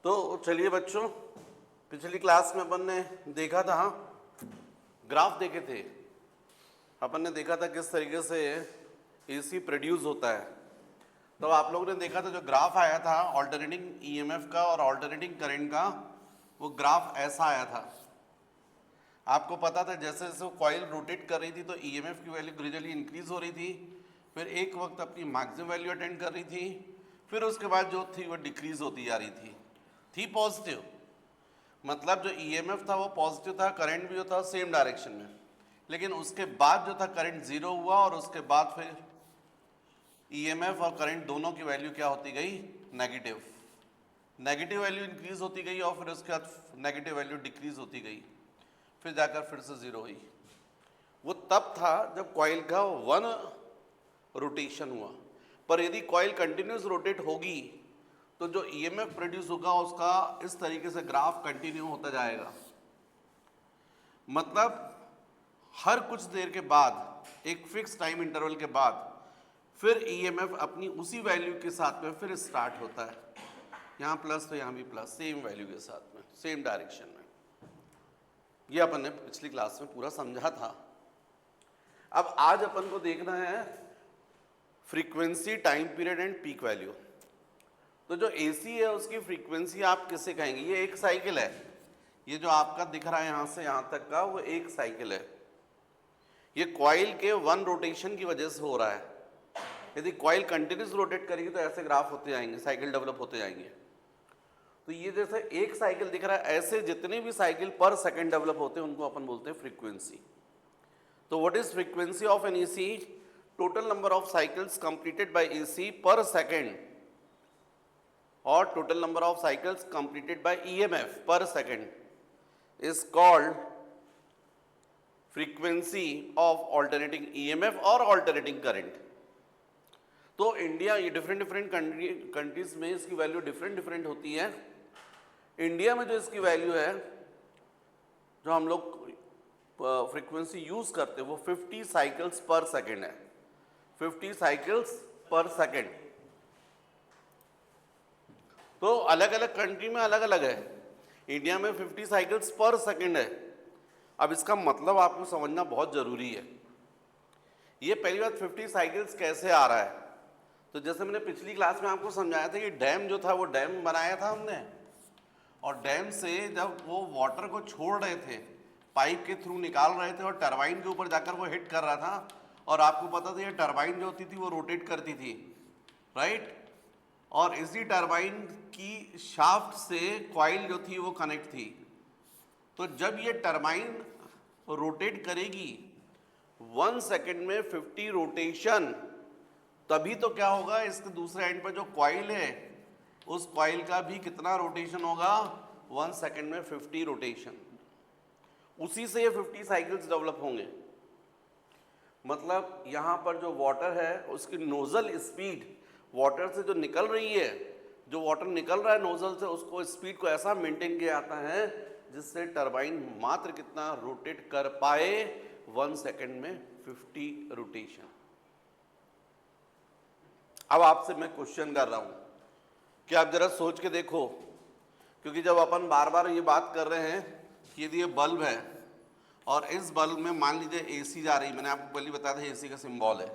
तो चलिए बच्चों, पिछली क्लास में अपन ने देखा था, ग्राफ देखे थे। अपन ने देखा था किस तरीके से एसी प्रोड्यूस होता है। तो आप लोगों ने देखा था जो ग्राफ आया था ऑल्टरनेटिंग ईएमएफ का और ऑल्टरनेटिंग करंट का, वो ग्राफ ऐसा आया था। आपको पता था जैसे जैसे वो कॉइल रोटेट कर रही थी तो ईएमएफ की वैल्यू ग्रेजुअली इंक्रीज हो रही थी, फिर एक वक्त अपनी मैक्सिमम वैल्यू अटेंड कर रही थी, फिर उसके बाद जो थी वो डिक्रीज होती जा रही थी पॉजिटिव। मतलब जो ईएमएफ था वो पॉजिटिव था, करंट भी जो था सेम डायरेक्शन में। लेकिन उसके बाद जो था करंट जीरो हुआ और उसके बाद फिर ईएमएफ और करंट दोनों की वैल्यू क्या होती गई? नेगेटिव। नेगेटिव वैल्यू इंक्रीज होती गई और फिर उसके बाद नेगेटिव वैल्यू डिक्रीज होती गई, फिर जाकर फिर से जीरो हुई। वो तब था जब कॉइल का वन रोटेशन हुआ। पर यदि कॉइल कंटिन्यूस रोटेट होगी तो जो ईएमएफ प्रोड्यूस होगा उसका इस तरीके से ग्राफ कंटिन्यू होता जाएगा। मतलब हर कुछ देर के बाद, एक फिक्स टाइम इंटरवल के बाद, फिर ईएमएफ अपनी उसी वैल्यू के साथ में फिर स्टार्ट होता है। यहाँ प्लस तो यहाँ भी प्लस, सेम वैल्यू के साथ में, सेम डायरेक्शन में। ये अपन ने पिछली क्लास में पूरा समझा था। अब आज अपन को देखना है frequency, time period and peak value. तो जो एसी है उसकी फ्रीक्वेंसी आप किससे कहेंगे? ये एक साइकिल है, ये जो आपका दिख रहा है यहाँ से यहाँ तक का, वो एक साइकिल है। ये कॉइल के वन रोटेशन की वजह से हो रहा है। यदि कॉइल कंटिन्यूस रोटेट करेगी तो ऐसे ग्राफ होते जाएंगे, साइकिल डेवलप होते जाएंगे। तो ये जैसे एक साइकिल दिख रहा है, ऐसे जितने भी साइकिल पर सेकंड डेवलप होते हैं उनको अपन बोलते हैं फ्रीक्वेंसी। तो what is frequency of an AC? Total number of cycles completed by AC per second और total number of cycles completed by EMF per second is called frequency of alternating EMF और alternating current. तो India, ये different different countries में इसकी value different different होती है। India में जो इसकी वैल्यू है, जो हम लोग फ्रीक्वेंसी यूज करते हैं, वो 50 साइकिल्स पर सेकंड है। 50 साइकिल्स पर सेकंड। तो अलग अलग कंट्री में अलग अलग है। इंडिया में 50 साइकिल्स पर सेकंड है। अब इसका मतलब आपको समझना बहुत जरूरी है। ये पहली बात, 50 साइकिल्स कैसे आ रहा है? तो जैसे मैंने पिछली क्लास में आपको समझाया था कि डैम जो था वो डैम बनाया था हमने, और डैम से जब वो वाटर को छोड़ रहे थे, पाइप के थ्रू निकाल रहे थे और टरबाइन के ऊपर जाकर वो हिट कर रहा था। और आपको पता था ये टरबाइन जो होती थी वो रोटेट करती थी, राइट? और इसी टरबाइन की शाफ्ट से कॉइल जो थी वो कनेक्ट थी। तो जब ये टरबाइन रोटेट करेगी 1 सेकेंड में 50 रोटेशन, तभी तो क्या होगा, इसके दूसरे एंड पर जो कॉइल है उस कॉइल का भी कितना रोटेशन होगा? 1 सेकेंड में 50 रोटेशन। उसी से ये 50 साइकिल्स डेवलप होंगे। मतलब यहाँ पर जो वाटर है उसकी नोजल स्पीड, वाटर से जो निकल रही है, जो वाटर निकल रहा है नोजल से, उसको स्पीड को ऐसा मेंटेन किया जाता है जिससे टरबाइन मात्र कितना रोटेट कर पाए? 1 सेकेंड में 50 रोटेशन। अब आपसे मैं क्वेश्चन कर रहा हूं कि आप जरा सोच के देखो, क्योंकि जब अपन बार बार ये बात कर रहे हैं कि यदि ये बल्ब है और इस बल्ब में मान लीजिए एसी जा रही, मैंने आपको पहले बताया था एसी का सिंबल है,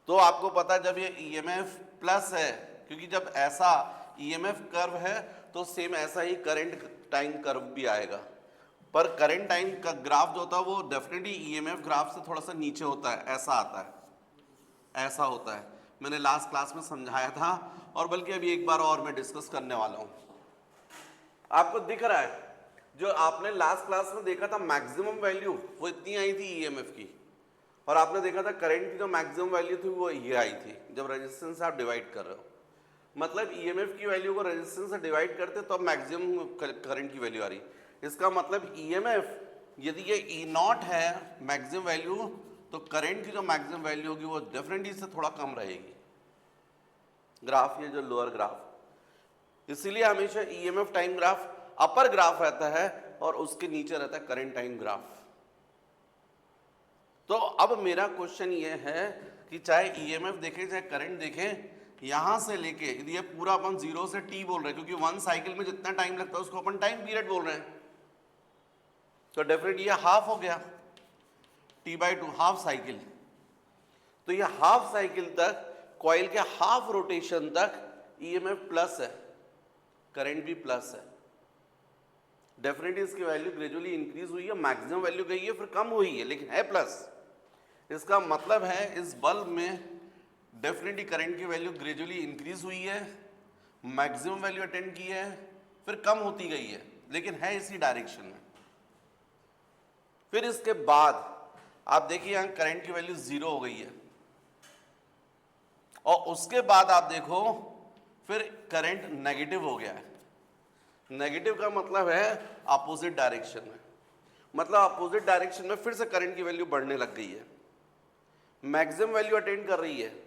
तो आपको पता है जब ये ईएमएफ प्लस है, क्योंकि जब ऐसा ईएमएफ कर्व है तो सेम ऐसा ही करंट टाइम कर्व भी आएगा। पर करंट टाइम का ग्राफ जो होता है वो डेफिनेटली ईएमएफ ग्राफ से थोड़ा सा नीचे होता है, ऐसा आता है, ऐसा होता है। मैंने लास्ट क्लास में समझाया था, और बल्कि अभी एक बार और मैं डिस्कस करने वाला हूं। आपको दिख रहा है जो आपने लास्ट क्लास में देखा था मैक्सिमम वैल्यू वो इतनी आई थी ईएमएफ की, और आपने देखा था करंट की जो मैक्सिमम वैल्यू थी वो ये आई थी जब रेजिस्टेंस से आप डिवाइड कर रहे हो। मतलब ईएमएफ की वैल्यू को रेजिस्टेंस से डिवाइड करते तो अब मैक्सिमम करंट की वैल्यू आ रही। इसका मतलब ईएमएफ यदि ये ई नॉट है मैक्सिमम वैल्यू, तो करंट की जो मैक्सिमम वैल्यू होगी वो डेफिनेटली इससे थोड़ा कम रहेगी। ग्राफ, ये जो लोअर ग्राफ, इसीलिए हमेशा ईएमएफ टाइम ग्राफ अपर ग्राफ रहता है और उसके नीचे रहता है करंट टाइम ग्राफ। तो अब मेरा क्वेश्चन ये है कि चाहे ईएमएफ देखें चाहे करंट देखें, यहां से लेके ये पूरा अपन 0 से t बोल रहे हैं, क्योंकि 1 साइकिल में जितना टाइम लगता है उसको अपन टाइम पीरियड बोल रहे हैं, तो डेफिनेटली ये हाफ हो गया, t/2 हाफ साइकिल। तो ये हाफ साइकिल तक कॉइल के हाफ रोटेशन तक ईएमएफ प्लस है, करंट भी प्लस है। डेफिनेटली इसकी वैल्यू ग्रेजुअली इंक्रीज हुई है, मैक्सिमम वैल्यू गई है फिर कम हुई है, लेकिन है प्लस। इसका मतलब है इस बल्ब में डेफिनेटली करंट की वैल्यू ग्रेजुअली इंक्रीज हुई है, मैक्सिमम वैल्यू अटेंड की है, फिर कम होती गई है, लेकिन है इसी डायरेक्शन में। फिर इसके बाद आप देखिए यहां करंट की वैल्यू 0 हो गई है, और उसके बाद आप देखो फिर करंट नेगेटिव हो गया है। नेगेटिव का मतलब है अपोजिट डायरेक्शन में, मतलब अपोजिट डायरेक्शन में फिर से करंट की वैल्यू बढ़ने लग गई है, मैक्सिमम वैल्यू अटेंड कर रही है,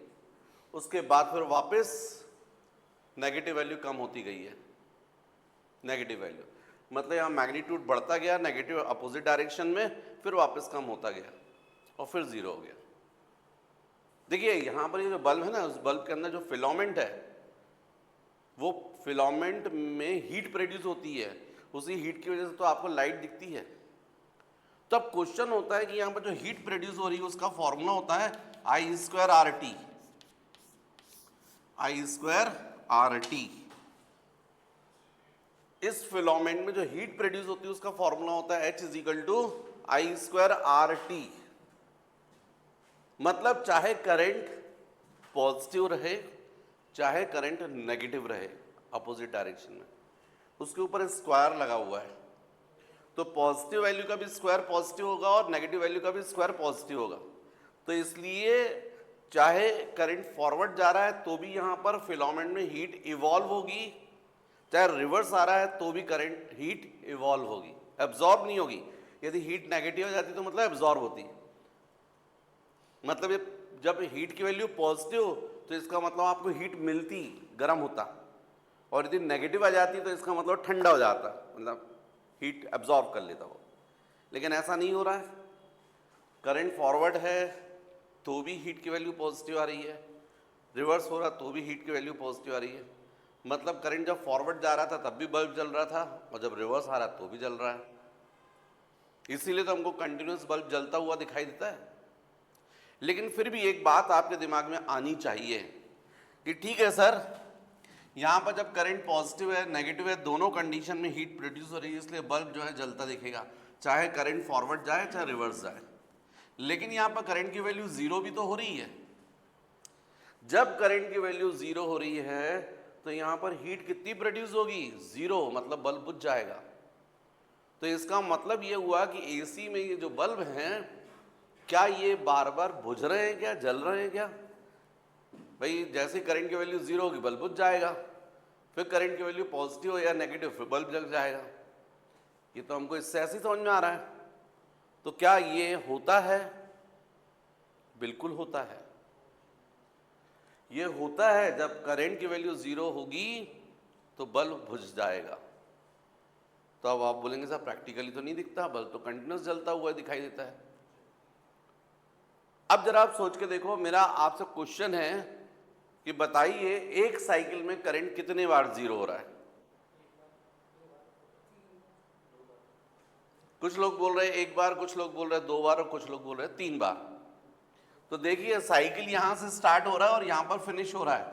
उसके बाद फिर वापस नेगेटिव वैल्यू कम होती गई है। नेगेटिव वैल्यू मतलब यहाँ मैग्नीट्यूड बढ़ता गया नेगेटिव अपोजिट डायरेक्शन में, फिर वापस कम होता गया और फिर 0 हो गया। देखिए यहाँ पर ये जो बल्ब है ना, उस बल्ब के अंदर जो फिलामेंट है, वो फिलामेंट में हीट प्रोड्यूस होती है, उसी हीट की वजह से तो आपको लाइट दिखती है। तो अब क्वेश्चन होता है कि यहाँ पर जो हीट प्रोड्यूस हो रही है उसका फॉर्मूला होता है I²RT, I²RT। इस फिलामेंट में जो हीट प्रोड्यूस होती है उसका फॉर्मूला होता है H=I²RT। मतलब चाहे करंट पॉजिटिव रहे चाहे करंट नेगेटिव रहे अपोजिट डायरेक्शन में, उसके ऊपर स्क्वायर लगा हुआ है, तो पॉजिटिव वैल्यू का भी स्क्वायर पॉजिटिव होगा और नेगेटिव वैल्यू का भी स्क्वायर पॉजिटिव होगा। तो इसलिए चाहे करंट फॉरवर्ड जा रहा है तो भी यहाँ पर फिलामेंट में हीट इवॉल्व होगी, चाहे रिवर्स आ रहा है तो भी करंट हीट इवॉल्व होगी, एब्जॉर्ब नहीं होगी। यदि हीट नेगेटिव हो जाती तो मतलब एब्जॉर्ब होती, मतलब ये जब हीट की वैल्यू पॉजिटिव तो इसका मतलब आपको हीट मिलती, गर्म होता, और यदि नेगेटिव आ जाती तो इसका मतलब ठंडा हो जाता, मतलब हीट एब्जॉर्ब कर लेता वो। लेकिन ऐसा नहीं हो रहा है, करंट फॉरवर्ड है तो भी हीट की वैल्यू पॉजिटिव आ रही है, रिवर्स हो रहा तो भी हीट की वैल्यू पॉजिटिव आ रही है। मतलब करंट जब फॉरवर्ड जा रहा था तब भी बल्ब जल रहा था, और जब रिवर्स आ रहा तो भी जल रहा है। इसीलिए तो हमको कंटिन्यूस बल्ब जलता हुआ दिखाई देता है। लेकिन फिर भी एक बात आपके दिमाग में आनी चाहिए कि ठीक है सर, यहाँ पर जब करंट पॉजिटिव है नेगेटिव है दोनों कंडीशन में हीट प्रोड्यूस हो रही है, इसलिए बल्ब जो है जलता दिखेगा, चाहे करंट फॉरवर्ड जाए चाहे रिवर्स जाए। लेकिन यहाँ पर करंट की वैल्यू 0 भी तो हो रही है। जब करंट की वैल्यू 0 हो रही है तो यहाँ पर हीट कितनी प्रोड्यूस होगी? 0, मतलब बल्ब बुझ जाएगा। तो इसका मतलब ये हुआ कि एसी में ये जो बल्ब हैं, क्या ये बार बार बुझ रहे हैं क्या, जल रहे हैं क्या? भाई जैसे करंट की वैल्यू 0 होगी बल्ब बुझ जाएगा, फिर करंट की वैल्यू पॉजिटिव हो या नेगेटिव फिर बल्ब जल जाएगा। ये तो हमको इससे ऐसे ही समझ में आ रहा है। तो क्या ये होता है? बिल्कुल होता है। ये होता है जब करंट की वैल्यू 0 होगी तो बल्ब बुझ जाएगा। तो अब आप बोलेंगे साहब प्रैक्टिकली तो नहीं दिखता, बल्ब तो कंटिन्यूस जलता हुआ दिखाई देता है। अब जरा आप सोच के देखो, मेरा आपसे क्वेश्चन है कि बताइए एक साइकिल में करंट कितने बार 0 हो रहा है? कुछ लोग बोल रहे हैं 1 बार, कुछ लोग बोल रहे हैं 2 बार, और कुछ लोग बोल रहे हैं 3 बार। तो देखिए साइकिल यहां से स्टार्ट हो रहा है और यहां पर फिनिश हो रहा है।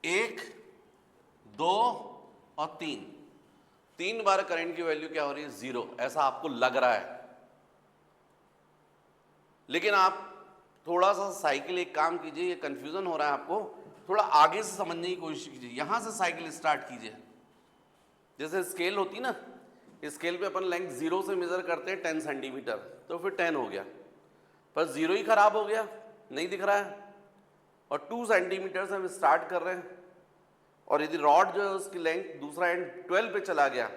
1, 2 और 3 बार करंट की वैल्यू क्या हो रही है? 0, ऐसा आपको लग रहा है। लेकिन आप थोड़ा सा साइकिल एक काम कीजिए, ये कंफ्यूजन हो रहा है आपको, थोड़ा आगे से समझने की कोशिश कीजिए। यहां से साइकिल स्टार्ट कीजिए। जैसे स्केल होती ना, स्केल पे अपन लेंथ 0 से मेजर करते हैं 10 सेंटीमीटर, तो फिर 10 हो गया, पर 0 ही खराब हो गया, नहीं दिख रहा है। और 2 सेंटीमीटर से हम स्टार्ट कर रहे हैं, और यदि रॉड जो है उसकी लेंथ दूसरा एंड 12 पे चला गया,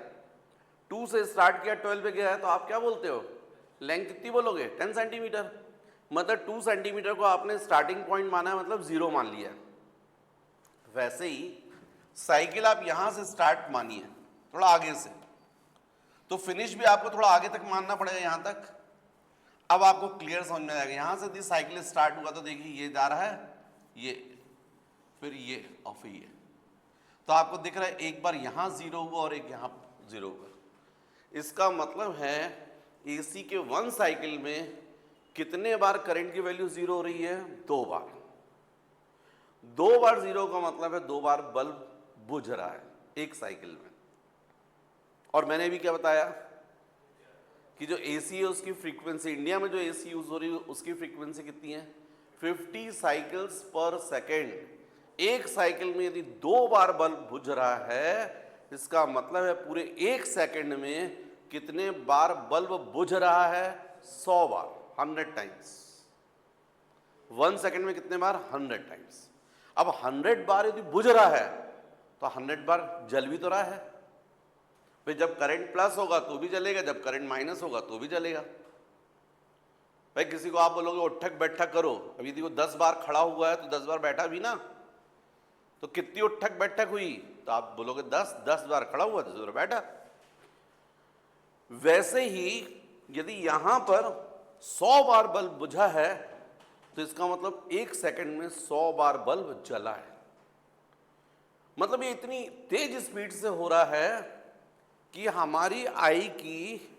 2 से स्टार्ट किया 12 पे गया है, तो आप क्या बोलते हो? लेंथ कितनी बोलोगे? 10 सेंटीमीटर। मतलब 2 सेंटीमीटर को आपने स्टार्टिंग पॉइंट माना है, मतलब 0 मान लिया। वैसे ही साइकिल आप यहां से स्टार्ट मानिए थोड़ा आगे से, तो फिनिश भी आपको थोड़ा आगे तक मानना पड़ेगा, यहां तक। अब आपको क्लियर समझ में आएगा। यहां से यदि साइकिल स्टार्ट हुआ तो देखिए ये जा रहा है, ये फिर ये और फिर ये। तो आपको दिख रहा है एक बार यहां जीरो हुआ और एक यहां जीरो हुआ। इसका मतलब है एसी के वन साइकिल में कितने बार करंट की वैल्यू जीरो हो रही है? 2 बार। 2 बार जीरो का मतलब है 2 बार बल्ब बुझ रहा है एक साइकिल में। और मैंने भी क्या बताया कि जो एसी है उसकी फ्रीक्वेंसी, इंडिया में जो एसी यूज हो रही है उसकी फ्रीक्वेंसी कितनी है? 50 साइकिल्स पर सेकेंड। एक साइकिल में यदि 2 बार बल्ब बुझ रहा है, इसका मतलब है पूरे एक सेकंड में कितने बार बल्ब बुझ रहा है? 100 बार, 100 टाइम्स। 1 सेकंड में कितने बार? 100 टाइम्स। अब 100 बार यदि बुझ रहा है तो 100 बार जल भी तो रहा है। फिर जब करंट प्लस होगा तो भी जलेगा, जब करंट माइनस होगा तो भी जलेगा। भाई किसी को आप बोलोगे उठक बैठक करो, अब यदि वो 10 बार खड़ा हुआ है तो 10 बार बैठा भी ना, तो कितनी उठक बैठक हुई? तो आप बोलोगे 10 बार खड़ा हुआ, 10 बार बैठा। वैसे ही यदि यहां पर 100 बार बल्ब बुझा है तो इसका मतलब एक सेकंड में 100 बार बल्ब जला है। मतलब ये इतनी तेज स्पीड से हो रहा है कि हमारी आई की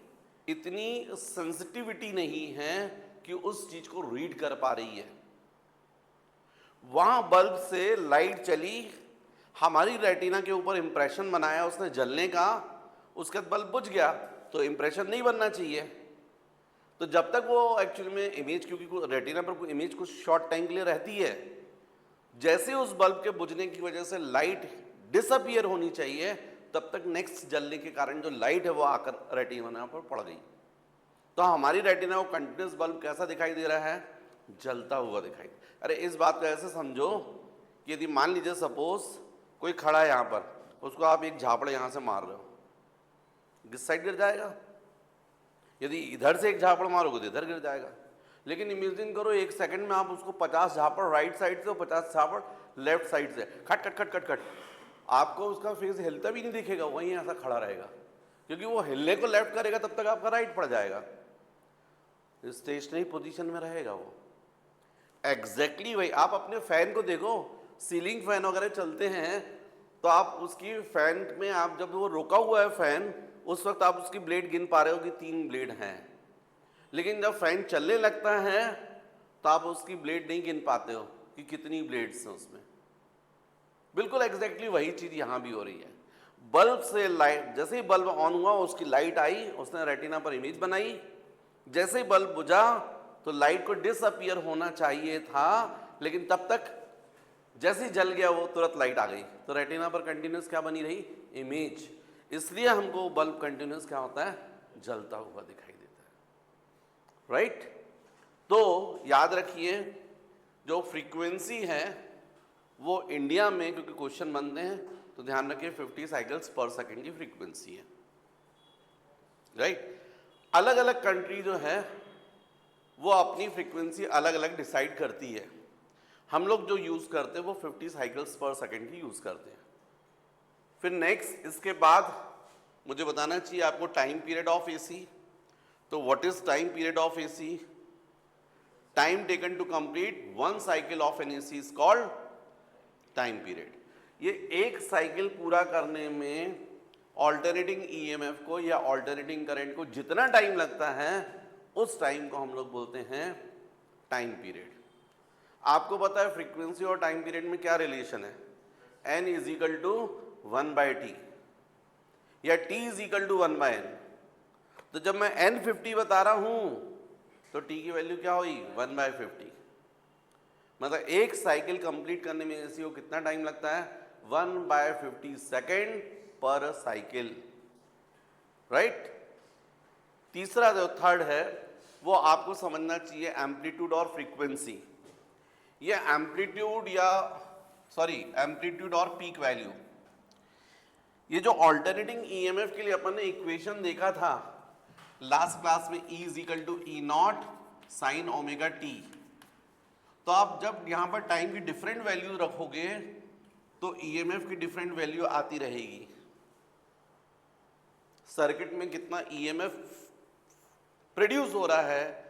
इतनी सेंसिटिविटी नहीं है कि उस चीज को रीड कर पा रही है। वहां बल्ब से लाइट चली, हमारी रेटिना के ऊपर इंप्रेशन बनाया उसने जलने का, उसके बाद बल्ब बुझ गया, तो इंप्रेशन नहीं बनना चाहिए। तो जब तक वो एक्चुअली में इमेज, क्योंकि रेटिना पर इमेज कुछ शॉर्ट टाइम के लिए रहती है, जैसे उस बल्ब के बुझने की वजह से लाइट डिसअपियर होनी चाहिए, तब तक नेक्स्ट जलने के कारण जो लाइट है वो आकर रेटिना पर पड़ गई। तो हमारी रेटिना को कंटिन्यूस बल्ब कैसा दिखाई दे रहा है? जलता हुआ दिखाई। अरे इस बात को ऐसे समझो कि यदि मान लीजिए सपोज कोई खड़ा है यहाँ पर, उसको आप एक झापड़ यहाँ से मार रहे हो, किस साइड गिर जाएगा? यदि इधर से एक झापड़ मारोगे तो इधर गिर जाएगा। लेकिन इमेजिन करो एक सेकंड में आप उसको 50 झापड़ राइट साइड से और 50 झापड़ लेफ्ट साइड से, खट खट खट खट खट, आपको उसका फेस हिलता भी नहीं दिखेगा, वहीं ऐसा खड़ा रहेगा। क्योंकि वो हिलने को लेफ्ट करेगा तब तक आपका राइट पड़ जाएगा, स्टेशनरी पोजीशन में रहेगा वो। एग्जैक्टली वही आप अपने फैन को देखो, सीलिंग फैन वगैरह चलते हैं तो आप उसकी फैन में, आप जब वो रुका हुआ है फैन, उस वक्त आप उसकी ब्लेड गिन पा रहे हो कि 3 ब्लेड हैं। लेकिन जब फैन चलने लगता है तो आप उसकी ब्लेड नहीं गिन पाते हो कि कितनी ब्लेड्स हैं उसमें। बिल्कुल एग्जैक्टली वही चीज यहां भी हो रही है। बल्ब से लाइट, जैसे ही बल्ब ऑन हुआ उसकी लाइट आई, उसने रेटिना पर इमेज बनाई, जैसे ही बल्ब बुझा तो लाइट को डिसअपियर होना चाहिए था, लेकिन तब तक जैसे ही जल गया वो तुरंत लाइट आ गई, तो रेटिना पर कंटिन्यूस क्या बनी रही? इमेज। इसलिए हमको बल्ब कंटिन्यूस क्या होता है? जलता हुआ दिखाई देता है, राइट? तो याद रखिए जो फ्रीक्वेंसी है वो इंडिया में, क्योंकि क्वेश्चन बनते हैं तो ध्यान रखिए 50 साइकिल्स पर सेकंड की फ्रीक्वेंसी है, राइट? अलग अलग कंट्री जो है वो अपनी फ्रीक्वेंसी अलग अलग डिसाइड करती है। हम लोग जो यूज करते हैं वो 50 साइकिल्स पर सेकंड की यूज करते हैं। फिर नेक्स्ट इसके बाद मुझे बताना चाहिए आपको टाइम पीरियड ऑफ एसी। तो what is time period of AC? Time taken to complete 1 cycle of an AC is called time period. ये एक साइकिल पूरा करने में ऑल्टरनेटिंग ईएमएफ को या ऑल्टरनेटिंग करंट को जितना टाइम लगता है उस टाइम को हम लोग बोलते हैं टाइम पीरियड। आपको पता है फ्रीक्वेंसी और टाइम पीरियड में क्या रिलेशन है? n is equal to 1/t या t is equal to 1/n। तो जब मैं n 50 बता रहा हूं तो t की वैल्यू क्या हुई? 1/50। मतलब एक साइकिल कंप्लीट करने में एसी को कितना टाइम लगता है? 1/50 सेकेंड पर साइकिल, राइट? तीसरा जो थर्ड है वो आपको समझना चाहिए एम्पलीट्यूड और फ्रीक्वेंसी। ये एम्पलीट्यूड और पीक वैल्यू, ये जो ऑल्टरनेटिंग ईएमएफ के लिए अपन ने इक्वेशन देखा था लास्ट क्लास में, E is equal to E0 sine omega T. तो आप जब यहां पर टाइम की डिफरेंट वैल्यू रखोगे तो ईएमएफ की डिफरेंट वैल्यू आती रहेगी। सर्किट में कितना ईएमएफ प्रोड्यूस हो रहा है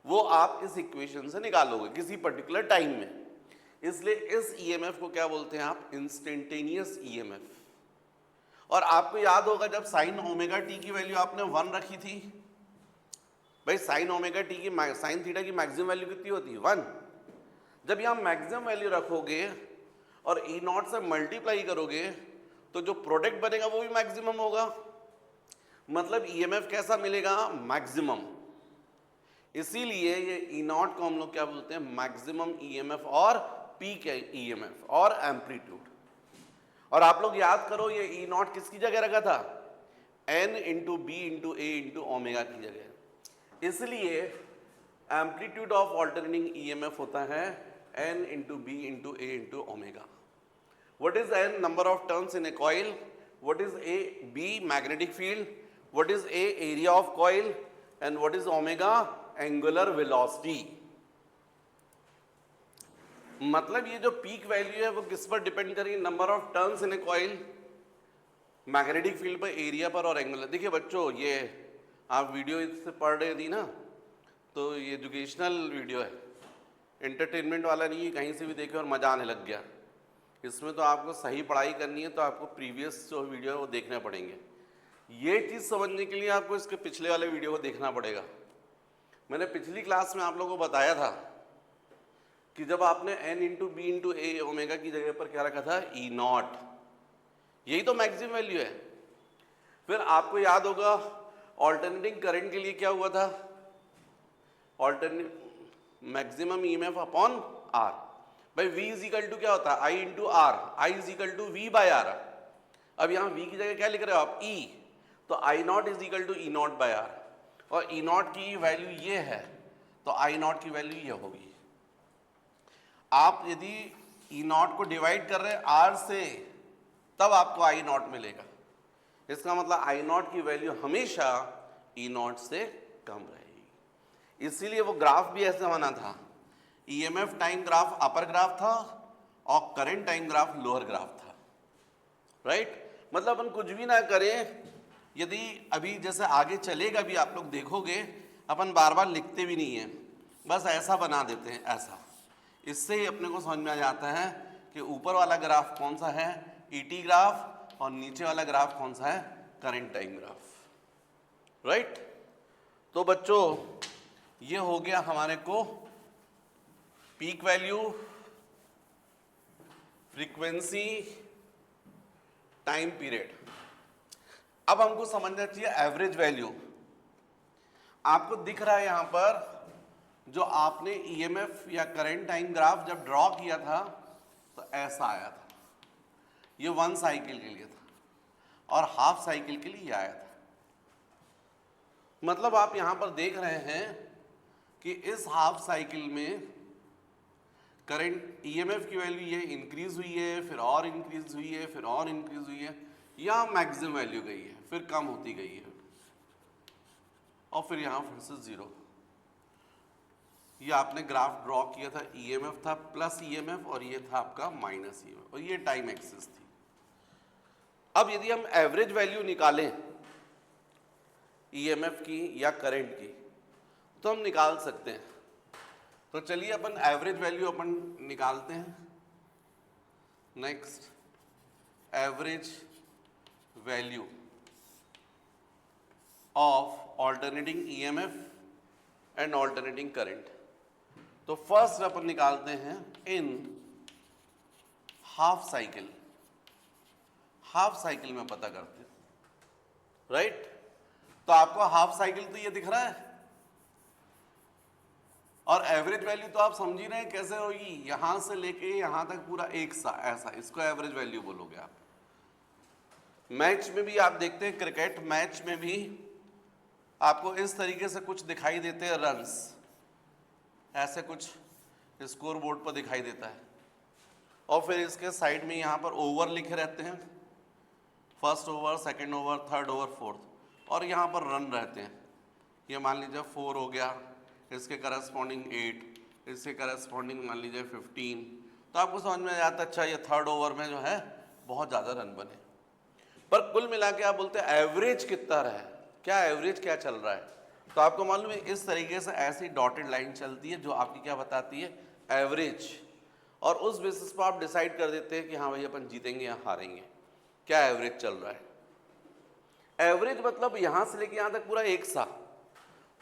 वो आप इस इक्वेशन से निकालोगे किसी पर्टिकुलर टाइम में। इसलिए इस ईएमएफ को क्या बोलते हैं आप, इंस्टेंटेनियस ईएमएफ। और आपको याद होगा जब साइन ओमेगा टी की वैल्यू आपने 1 रखी थी, भाई साइन ओमेगा टी की साइन थीटा की मैक्सिमम वैल्यू कितनी होती है, 1। जब यहाँ मैक्सिमम वैल्यू रखोगे और ई नॉट से मल्टीप्लाई करोगे तो जो प्रोडक्ट बनेगा वो भी मैक्सिमम होगा, मतलब ईएमएफ कैसा मिलेगा, मैक्सिमम। इसीलिए ये ई नॉट को हम लोग क्या बोलते हैं, मैक्सिमम ईएमएफ और पीक ईएमएफ और एम्पलीट्यूड। और आप लोग याद करो ये ई नॉट किसकी जगह रखा था, N into B into A into omega की जगह। इसलिए एम्पलीट्यूड ऑफ ऑल्टरनेटिंग ईएमएफ होता है N into B into A into omega. What is N, number of turns in a coil. What is A, B magnetic field. What is A, area of coil. And what is omega, angular velocity. मतलब ये जो peak value है वो किस पर depend करेगी, number of turns in a coil, magnetic field पर, area पर और एंगुलर। देखिए बच्चों ये आप वीडियो इससे पढ़ रहे थी ना, तो ये एजुकेशनल वीडियो है, एंटरटेनमेंट वाला नहीं है, कहीं से भी देखे और मजा आने लग गया। इसमें तो आपको सही पढ़ाई करनी है तो आपको प्रीवियस जो वीडियो है वो देखने पड़ेंगे। ये चीज़ समझने के लिए आपको इसके पिछले वाले वीडियो को देखना पड़ेगा। मैंने पिछली क्लास में आप लोगों को बताया था कि जब आपने n इंटू बी इंटू ए ओमेगा की जगह पर क्या रखा था, ई नॉट, यही तो मैक्सिमम वैल्यू है। फिर आपको याद होगा ऑल्टरनेटिंग करंट के लिए क्या हुआ था, alternate maximum EMF upon R. भाई v इज इक्वल टू क्या होता है, I into R, I is equal to V by R. अब यहाँ v की जगह क्या लिख रहे हो आप, E, तो I naught is equal to E naught by R, और ई नॉट की वैल्यू ये है तो आई नॉट की वैल्यू ये होगी। आप यदि ई नॉट को डिवाइड कर रहे हैं आर से तब आपको आई नॉट मिलेगा। इसका मतलब आई नॉट की वैल्यू हमेशा ई नॉट से कम रहेगी। इसीलिए वो ग्राफ भी ऐसे बना था, ईएमएफ टाइम ग्राफ अपर ग्राफ था और current time graph lower graph था, राइट। मतलब अपन कुछ भी ना करें, यदि अभी जैसे आगे चलेगा भी आप लोग देखोगे अपन बार बार लिखते भी नहीं है, बस ऐसा बना देते हैं ऐसा। इससे ही अपने को समझ में आ जाता है कि ऊपर वाला ग्राफ कौन सा है, ईटी ग्राफ, और नीचे वाला ग्राफ कौन सा है, करंट टाइम ग्राफ, राइट। तो बच्चों ये हो गया हमारे को peak value, frequency, time period. अब हमको समझना चाहिए एवरेज वैल्यू। आपको दिख रहा है यहां पर जो आपने ईएमएफ या करंट टाइम ग्राफ जब ड्रॉ किया था तो ऐसा आया था, ये 1 साइकिल के लिए था और हाफ साइकिल के लिए आया था। मतलब आप यहां पर देख रहे हैं कि इस हाफ साइकिल में करंट ईएमएफ की वैल्यू ये इंक्रीज हुई है, फिर और इंक्रीज हुई है, फिर और इंक्रीज हुई है, यहाँ मैक्सिमम वैल्यू गई है, फिर कम होती गई है, और फिर यहाँ फिर से 0। ये आपने ग्राफ ड्रॉ किया था, ईएमएफ था प्लस ईएमएफ और ये था आपका माइनस ईएमएफ, और ये टाइम एक्सिस थी। अब यदि हम एवरेज वैल्यू निकालें ईएमएफ की या करंट की तो हम निकाल सकते हैं। तो चलिए अपन एवरेज वैल्यू अपन निकालते हैं। Next, average value of alternating EMF and alternating current. तो फर्स्ट अपन निकालते हैं in half cycle, half cycle में पता करते हैं, राइट। तो आपको हाफ साइकिल तो ये दिख रहा है, और एवरेज वैल्यू तो आप समझ ही रहे हैं कैसे होगी, यहां से लेके यहां तक पूरा एक सा ऐसा, इसको एवरेज वैल्यू बोलोगे आप। मैच में भी आप देखते हैं, क्रिकेट मैच में भी आपको इस तरीके से कुछ दिखाई देते हैं, रन्स ऐसे कुछ स्कोर बोर्ड पर दिखाई देता है, और फिर इसके साइड में यहाँ पर ओवर लिखे रहते हैं, first over, second over, third over, fourth, और यहाँ पर रन रहते हैं। ये मान लीजिए 4 हो गया, इसके करस्पॉन्डिंग 8, इसके करस्पॉन्डिंग मान लीजिए 15। तो आपको समझ में आ जाता है अच्छा ये थर्ड ओवर में जो है बहुत ज़्यादा रन बने। पर कुल मिला के आप बोलते हैं एवरेज कितना रहा है, क्या एवरेज क्या चल रहा है। तो आपको मालूम है इस तरीके से ऐसी डॉटेड लाइन चलती है जो आपकी क्या बताती है, एवरेज। और उस बेसिस पर आप डिसाइड कर देते हैं कि हाँ भाई अपन जीतेंगे या हारेंगे। क्या एवरेज चल रहा है? एवरेज मतलब यहां से लेके यहां तक पूरा एक सा।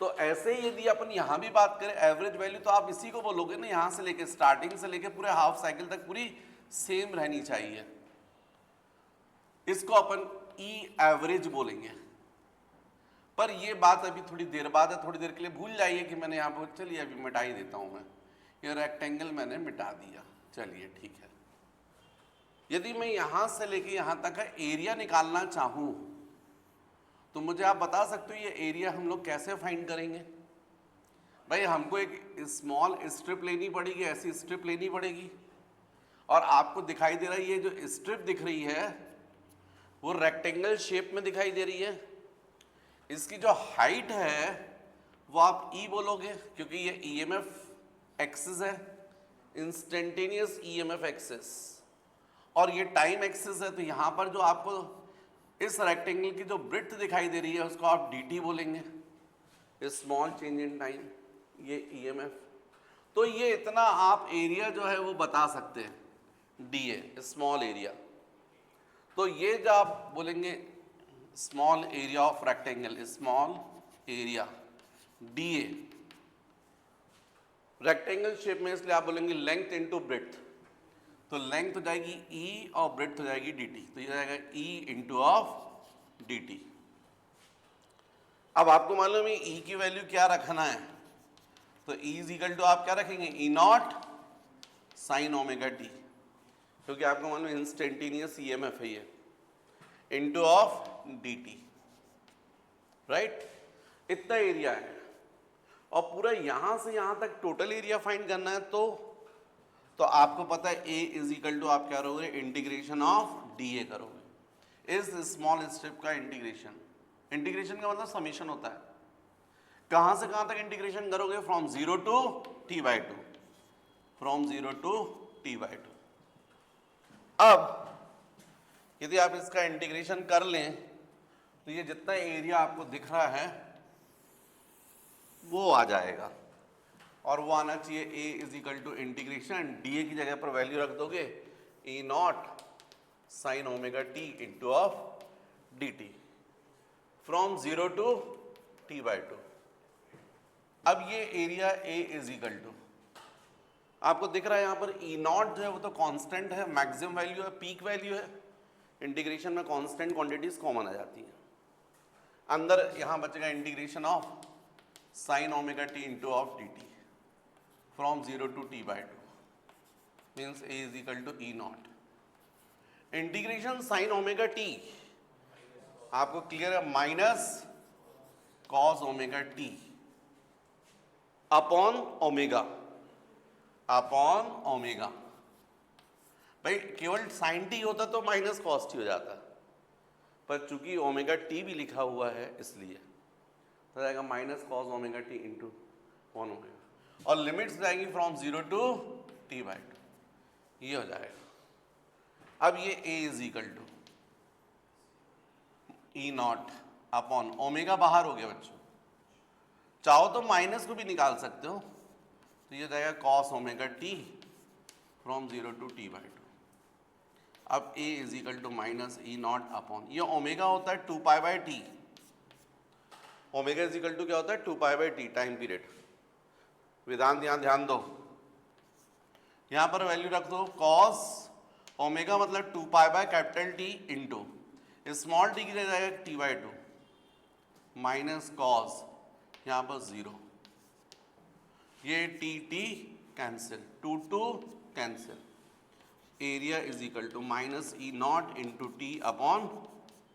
तो ऐसे ही यदि अपन यहां भी बात करें एवरेज वैल्यू, तो आप इसी को बोलोगे ना, यहां से लेके स्टार्टिंग से लेके पूरे हाफ साइकिल तक पूरी सेम रहनी चाहिए। इसको अपन ई एवरेज बोलेंगे। पर ये बात अभी थोड़ी देर बाद है, थोड़ी देर के लिए भूल जाइए कि मैंने यहाँ पर, चलिए अभी मिटा ही देता हूँ मैं, ये रेक्टेंगल मैंने मिटा दिया, चलिए ठीक है। यदि मैं यहां से लेके यहां तक का एरिया निकालना चाहूं तो मुझे आप बता सकते हो ये एरिया हम लोग कैसे फाइंड करेंगे? भाई हमको एक स्मॉल स्ट्रिप लेनी पड़ेगी, ऐसी स्ट्रिप लेनी पड़ेगी, और आपको दिखाई दे रहा है ये जो स्ट्रिप दिख रही है वो रेक्टेंगल शेप में दिखाई दे रही है। इसकी जो हाइट है वो आप ई बोलोगे, क्योंकि ये ईएमएफ एक्सिस है, इंस्टेंटेनियस ईएमएफ एक्सिस, और ये टाइम एक्सिस है। तो यहां पर जो आपको इस रेक्टेंगल की जो ब्रेड्थ दिखाई दे रही है उसको आप dt बोलेंगे, स्मॉल चेंज इन टाइम, ये ईएमएफ। तो ये इतना आप एरिया जो है वो बता सकते हैं, dA स्मॉल एरिया। तो ये जो आप बोलेंगे small area of rectangle, small area dA, rectangle shape में, इसलिए आप बोलेंगे लेंथ इनटू ब्रेड्थ। तो लेंथ हो जाएगी e और ब्रेड्थ हो जाएगी dt, तो ये जाएगा e इंटू ऑफ dt। अब आपको मालूम है e की वैल्यू क्या रखना है, तो e इज इक्वल टू आप क्या रखेंगे, e naught sine omega T, क्योंकि आपको मालूम है इंस्टेंटेनियस ईएमएफ है ये, इंटू ऑफ dt, राइट। इतना एरिया है और पूरा यहां से यहां तक टोटल एरिया फाइंड करना है। तो आपको पता है a इज इक्वल टू आप क्या करोगे, इंटीग्रेशन ऑफ dA करोगे, इस स्मॉल स्टेप का इंटीग्रेशन। इंटीग्रेशन का मतलब समीशन होता है। कहां से कहां तक इंटीग्रेशन करोगे, from 0 to t/2, from 0 to t/2। अब यदि आप इसका इंटीग्रेशन कर लें तो ये जितना एरिया आपको दिख रहा है वो आ जाएगा, और वो आना चाहिए a is equal to integration dA की जगह पर वैल्यू रख दोगे e naught sine omega T into of dt, from 0 to t/2। अब ये area a is equal to आपको दिख रहा है यहाँ पर e नॉट जो है वो तो कांस्टेंट है, मैक्सिमम वैल्यू है, पीक वैल्यू है। इंटीग्रेशन में कांस्टेंट क्वांटिटीज कॉमन आ जाती हैं। अंदर यहाँ बचेगा integration of sine omega T into of dt, from 0 to t/2, means a is equal to e naught। Integration sine omega t आपको क्लियर है, minus cos omega t upon omega, upon omega. भाई केवल sign t होता तो minus cos t हो जाता, पर चूंकि ओमेगा t भी लिखा हुआ है इसलिए तो जाएगा minus cos omega t into one omega, और लिमिट्स जाएंगी फ्रॉम 0 टू t/2, ये हो जाएगा। अब ये a is equal to E naught upon omega, बाहर हो गया बच्चों, चाहो तो माइनस को भी निकाल सकते हो, तो ये जाएगा cos omega T from 0 to t/2। अब a is equal to minus E naught upon, ये ओमेगा होता है 2π/t, omega is equal to क्या होता है 2π/t टाइम पीरियड। विधान यहाँ ध्यान दो, यहां पर वैल्यू रख दो कॉस ओमेगा मतलब 2π/T इंटू स्मॉल टी की जगह जाएगा t/2 माइनस कॉस यहां पर 0, ये t cancel, 2 cancel, area is equal to minus E naught into T upon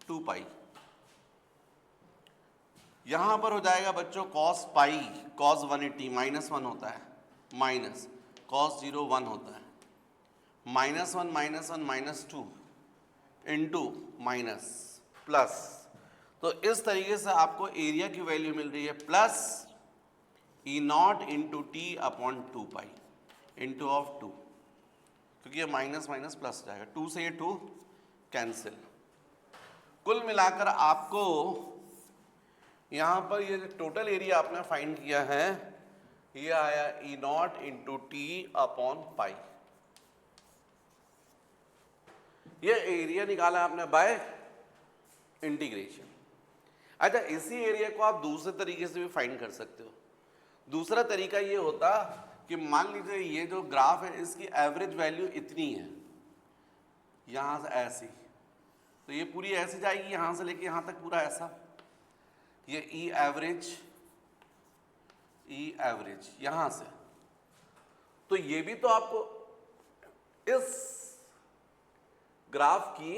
2π। यहां पर हो जाएगा बच्चों कॉस पाई, कॉस 180 माइनस 1 होता है, माइनस कॉस 0 1 होता है, -1 -1 -2 इंटू माइनस प्लस। तो इस तरीके से आपको एरिया की वैल्यू मिल रही है plus E naught into T upon 2π into of 2, क्योंकि ये माइनस माइनस प्लस जाएगा, 2 से ये 2 कैंसिल। कुल मिलाकर आपको यहाँ पर ये टोटल एरिया आपने फाइंड किया है, ये आया E naught into T upon pi. ये एरिया निकाला आपने बाय इंटीग्रेशन। अच्छा, इसी एरिया को आप दूसरे तरीके से भी फाइंड कर सकते हो। दूसरा तरीका ये होता कि मान लीजिए ये जो ग्राफ है इसकी एवरेज वैल्यू इतनी है, यहां से ऐसी, तो ये पूरी ऐसे जाएगी यहां से लेके यहां तक पूरा ऐसा, ये ई एवरेज यहां से, तो ये भी तो आपको इस ग्राफ की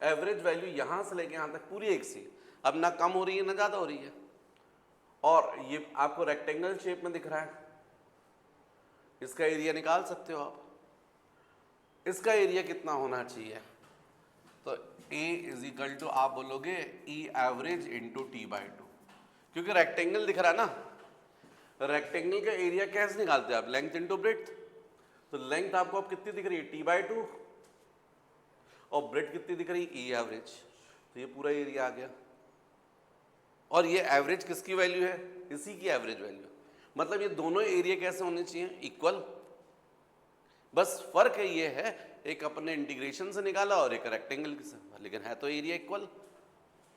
एवरेज वैल्यू यहां से लेके यहां तक पूरी एक सी, अब ना कम हो रही है ना ज्यादा हो रही है, और ये आपको रेक्टेंगल शेप में दिख रहा है, इसका एरिया निकाल सकते हो आप। इसका एरिया कितना होना चाहिए, तो A इज इक्वल टू आप बोलोगे E average into T by two, क्योंकि रेक्टेंगल दिख रहा है ना, रेक्टेंगल का एरिया कैसे निकालते हैं आप, लेंथ इंटू ब्रेड्थ, तो लेंथ आपको अब कितनी दिख रही है टी बाई टू, और ब्रेड्थ कितनी दिख रही है ई एवरेज, तो ये पूरा एरिया आ गया। और ये एवरेज किसकी वैल्यू है, इसी की एवरेज वैल्यू, मतलब ये दोनों एरिया कैसे होने चाहिए, इक्वल। बस फर्क है ये है, एक अपने इंटीग्रेशन से निकाला और एक रेक्टेंगल से, लेकिन है तो एरिया इक्वल,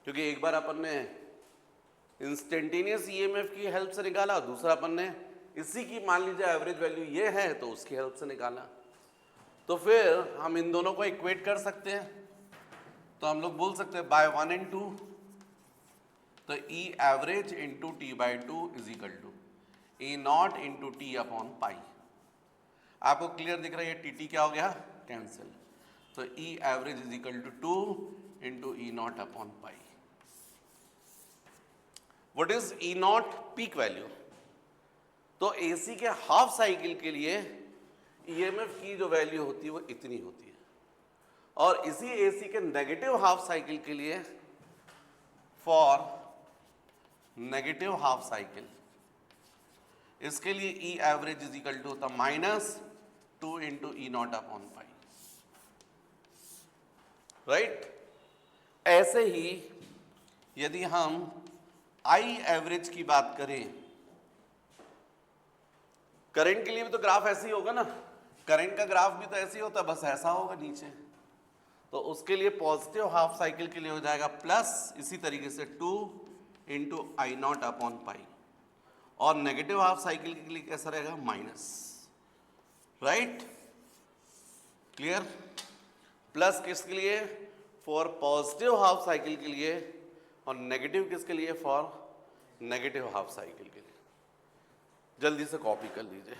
क्योंकि एक बार अपन ने इंस्टेंटेनियस ईएमएफ की हेल्प से निकाला और दूसरा अपन ने इसी की मान लीजिए एवरेज वैल्यू ये है तो उसकी हेल्प से निकाला, तो फिर हम इन दोनों को इक्वेट कर सकते हैं, तो हम लोग बोल सकते हैं बाय 1 and 2, तो E average into T by two is equal to A naught into T upon pi. आपको क्लियर दिख रहा है, ये टी टी क्या हो गया, कैंसिल, तो E average is equal to 2 into E naught upon pi. What is E naught, peak value, तो एसी के हाफ साइकिल के लिए ईएमएफ की जो वैल्यू होती है वो इतनी होती है, और इसी एसी के नेगेटिव हाफ साइकिल के लिए, फॉर नेगेटिव हाफ साइकिल, इसके लिए ई एवरेज इज इक्वल टू होता -2 इंटू ई नॉट अपॉन पाई, राइट। ऐसे ही यदि हम आई एवरेज की बात करें, करंट के लिए भी तो ग्राफ ऐसे ही होगा ना, करंट का ग्राफ भी तो ऐसे ही होता है, बस ऐसा होगा नीचे, तो उसके लिए पॉजिटिव हाफ साइकिल के लिए हो जाएगा प्लस, इसी तरीके से 2 इंटू आई नॉट अपॉन पाई, और नेगेटिव हाफ साइकिल के लिए कैसा रहेगा, माइनस, राइट, क्लियर। प्लस किसके लिए, फॉर पॉजिटिव हाफ साइकिल के लिए, और नेगेटिव किसके लिए, फॉर नेगेटिव हाफ साइकिल के लिए। जल्दी से कॉपी कर लीजिए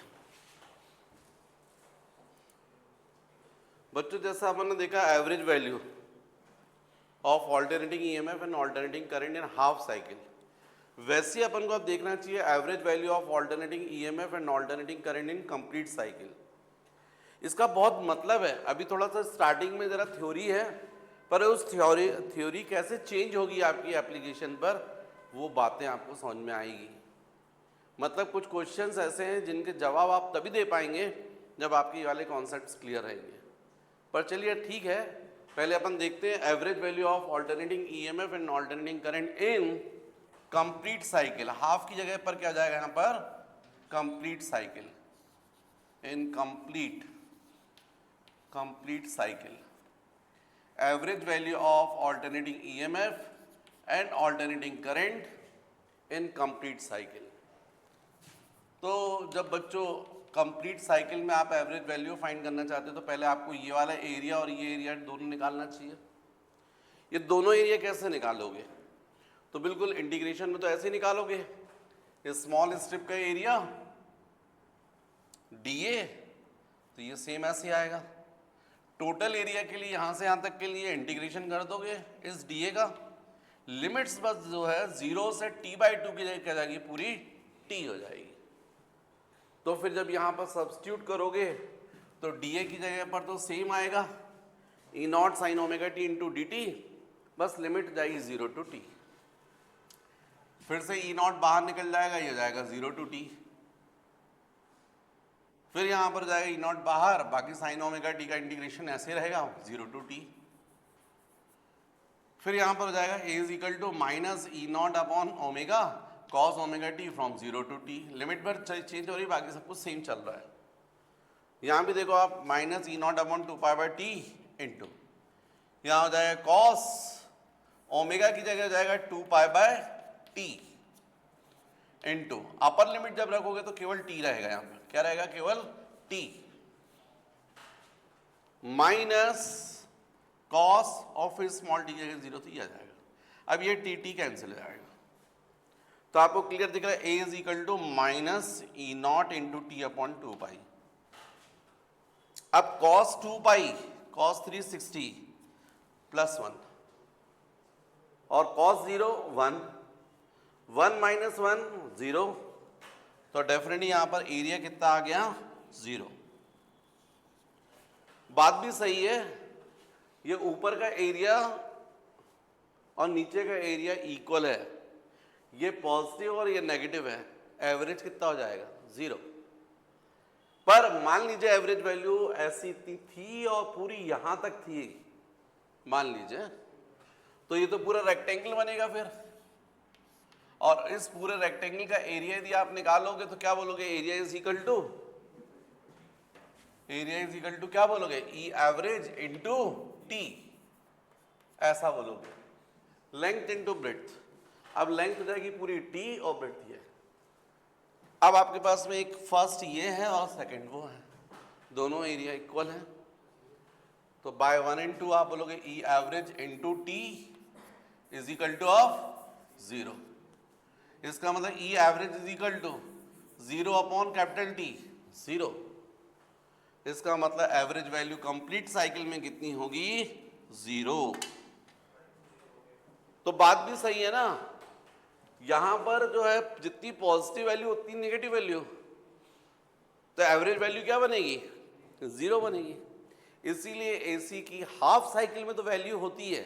बच्चों। जैसा हमने देखा average value of alternating EMF and alternating current in half cycle, वैसे अपन को अब देखना चाहिए average value of alternating EMF and alternating current in complete cycle. इसका बहुत मतलब है, अभी थोड़ा सा स्टार्टिंग में जरा थ्योरी है, पर उस थ्योरी कैसे चेंज होगी आपकी एप्लीकेशन पर, वो बातें आपको समझ में आएगी। मतलब कुछ क्वेश्चंस ऐसे हैं जिनके जवाब आप तभी दे पाएंगे जब आपके वाले कॉन्सेप्ट्स क्लियर रहेंगे। पर चलिए ठीक है, पहले अपन देखते हैं average value of alternating EMF and alternating current in complete cycle. Half की जगह पर क्या जाएगा यहाँ पर, complete cycle, in complete cycle average value of alternating EMF and alternating current in complete cycle. तो जब बच्चों कंप्लीट साइकिल में आप एवरेज वैल्यू फाइंड करना चाहते हो तो पहले आपको ये वाला एरिया और ये एरिया दोनों निकालना चाहिए। ये दोनों एरिया कैसे निकालोगे, तो बिल्कुल इंटीग्रेशन में तो ऐसे निकालोगे, ये स्मॉल स्ट्रिप का एरिया डीए, तो ये सेम ऐसे आएगा। टोटल एरिया के लिए यहाँ से यहाँ तक के लिए इंटीग्रेशन कर दोगे इस डीए का, लिमिट्स बस जो है 0 से t/2 की जगह क्या जाएगी, पूरी t हो जाएगी। तो फिर जब यहाँ पर सब्स्टिट्यूट करोगे तो डीए की जगह पर तो सेम आएगा, E naught sine omega T into D T, बस लिमिट जाएगी 0 to t। फिर से ई नॉट बाहर निकल जाएगा, ये जाएगा 0 to t। फिर यहाँ पर जाएगा ई नॉट बाहर, बाकी साइन ओमेगा टी का इंटीग्रेशन ऐसे रहेगा 0 to t। फिर यहाँ पर जाएगा a is equal to minus E naught upon omega cos omega T from 0 to t। Limit पर चेंज हो रही, बाकी सब कुछ सेम चल रहा है। यहाँ भी देखो आप minus E naught upon 2 pi by T into यहां हो जाएगा कॉस, ओमेगा की जगह हो जाएगा 2π/t इनटू अपर लिमिट जब रखोगे तो केवल t रहेगा, यहां पर क्या रहेगा, केवल t minus cos of small T की जगह 0 तो ये आ जाएगा। अब ये टी कैंसिल हो जाएगा, तो आपको क्लियर दिख रहा है a is equal to minus E naught into T upon 2π। अब cos 2π cos 360 प्लस 1 और cos 0 1, 1 माइनस 1 0, तो डेफिनेटली यहां पर एरिया कितना आ गया, 0। बात भी सही है, ये ऊपर का एरिया और नीचे का एरिया इक्वल है, ये पॉजिटिव और ये नेगेटिव है, एवरेज कितना हो जाएगा, 0। पर मान लीजिए एवरेज वैल्यू ऐसी थी और पूरी यहां तक थी, मान लीजिए, तो ये तो पूरा रेक्टेंगल बनेगा फिर, और इस पूरे रेक्टेंगल का एरिया यदि आप निकालोगे तो क्या बोलोगे, एरिया इज इक्वल टू क्या बोलोगे, ई एवरेज इंटू टी, ऐसा बोलोगे, लेंथ इंटू ब्रेड्थ। अब लेंथ हो जाएगी पूरी टी और ब्रेड्थ ये। अब आपके पास में एक फर्स्ट ये है और सेकंड वो है, दोनों एरिया इक्वल हैं, तो बाय 1 इंटू आप बोलोगे E average into T is equal to of 0। इसका मतलब E average is equal to 0 upon capital T, 0। इसका मतलब एवरेज वैल्यू कंप्लीट साइकिल में कितनी होगी, 0। तो बात भी सही है ना, यहां पर जो है जितनी पॉजिटिव वैल्यू उतनी नेगेटिव वैल्यू, तो एवरेज वैल्यू क्या बनेगी, 0 बनेगी। इसीलिए एसी की हाफ साइकिल में तो वैल्यू होती है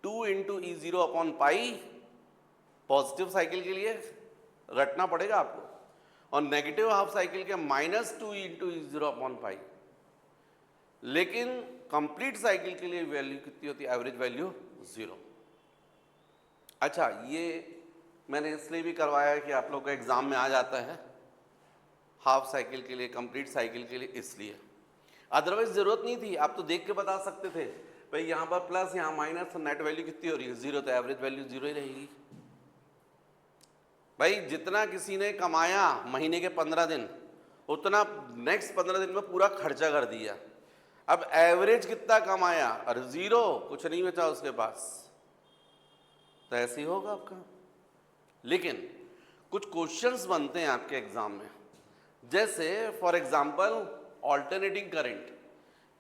2 इंटू ई 0 अपॉन पाई, पॉजिटिव साइकिल के लिए रटना पड़ेगा आपको, और नेगेटिव हाफ साइकिल के -2 इंटू ई 0 अपॉन पाई। लेकिन कंप्लीट साइकिल के लिए वैल्यू कितनी होती है, एवरेज वैल्यू 0। अच्छा, ये मैंने इसलिए भी करवाया कि आप लोग का एग्जाम में आ जाता है हाफ साइकिल के लिए, कंप्लीट साइकिल के लिए, इसलिए। अदरवाइज जरूरत नहीं थी, आप तो देख के बता सकते थे भाई यहां पर प्लस यहां माइनस, तो नेट वैल्यू कितनी हो रही है, 0, तो एवरेज वैल्यू 0 ही रहेगी। भाई जितना किसी ने कमाया महीने के 15 दिन, उतना नेक्स्ट 15 दिन में पूरा खर्चा कर दिया। अब एवरेज कितना कमाया, अरे 0, कुछ नहीं बचा उसके पास, तो ऐसे ही होगा आपका। लेकिन कुछ क्वेश्चंस बनते हैं आपके एग्जाम में, जैसे फॉर एग्जांपल ऑल्टरनेटिंग करंट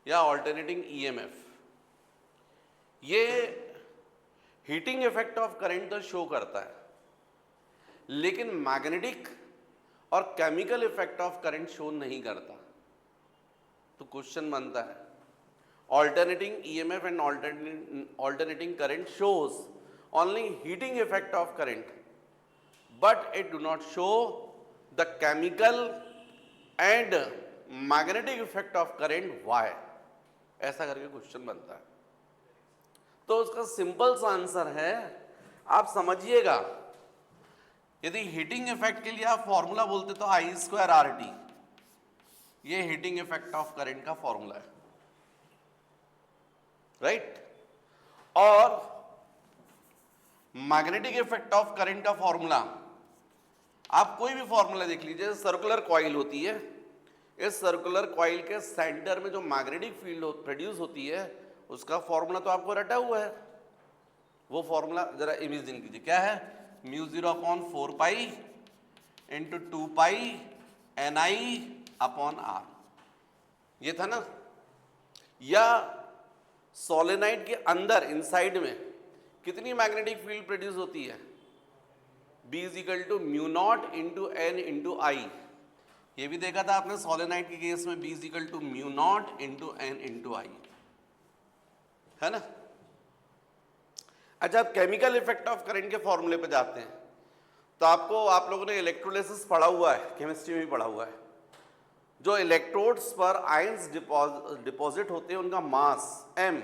या ऑल्टरनेटिंग ईएमएफ, ये हीटिंग इफेक्ट ऑफ करंट तो शो करता है, लेकिन मैग्नेटिक और chemical effect of current show नहीं करता। तो क्वेश्चन बनता है, alternating EMF and alternating current shows only heating effect of current, but it do not show the chemical and magnetic effect of current. Why? ऐसा करके question बनता है। तो उसका सिंपल सा आंसर है, आप समझिएगा, यदि हीटिंग इफेक्ट के लिए आप फॉर्मूला बोलते तो I² RT, ये हीटिंग इफेक्ट ऑफ करंट का फॉर्मूला है, राइट। और मैग्नेटिक इफेक्ट ऑफ करंट का फॉर्मूला, आप कोई भी फॉर्मूला देख लीजिए, सर्कुलर कॉइल होती है, इस सर्कुलर कॉइल के सेंटर में जो मैग्नेटिक फील्ड प्रोड्यूस होती है, उसका फॉर्मूला तो आपको रटा हुआ है। वो फॉर्मूला जरा इमेजिन कीजिए, क्या है, μ0 upon 4π into 2π NI upon R, ये था ना। या सोलेनाइड के अंदर इनसाइड में कितनी मैग्नेटिक फील्ड प्रोड्यूस होती है, B is equal to μ0 into N into I। ये भी देखा था आपने सोलेनाइड के केस में, B is equal to μ0 into N into I, है ना। अच्छा, अब केमिकल इफेक्ट ऑफ करंट के फॉर्मूले पे जाते हैं, तो आप लोगों ने इलेक्ट्रोलिसिस पढ़ा हुआ है, केमिस्ट्री में पढ़ा हुआ है। जो इलेक्ट्रोड्स पर आयंस डिपॉजिट होते हैं, उनका मास m,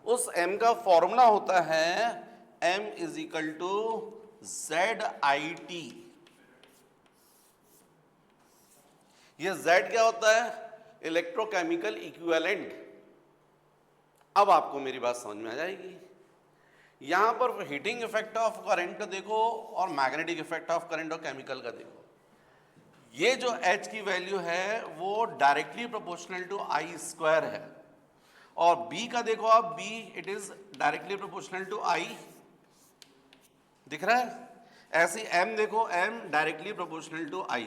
उस m का फॉर्मूला होता है m is equal to ZIT। ये Z क्या होता है, इलेक्ट्रोकेमिकल इक्विवेलेंट, अब आपको मेरी बात समझ में आ जाएगी। यहां पर हीटिंग इफेक्ट ऑफ करंट का देखो और मैग्नेटिक इफेक्ट ऑफ करंट और केमिकल का देखो। ये जो H की वैल्यू है वो directly proportional to I square है, और B का देखो आप, B it is directly proportional to I, दिख रहा है? ऐसे M देखो, M directly proportional to I।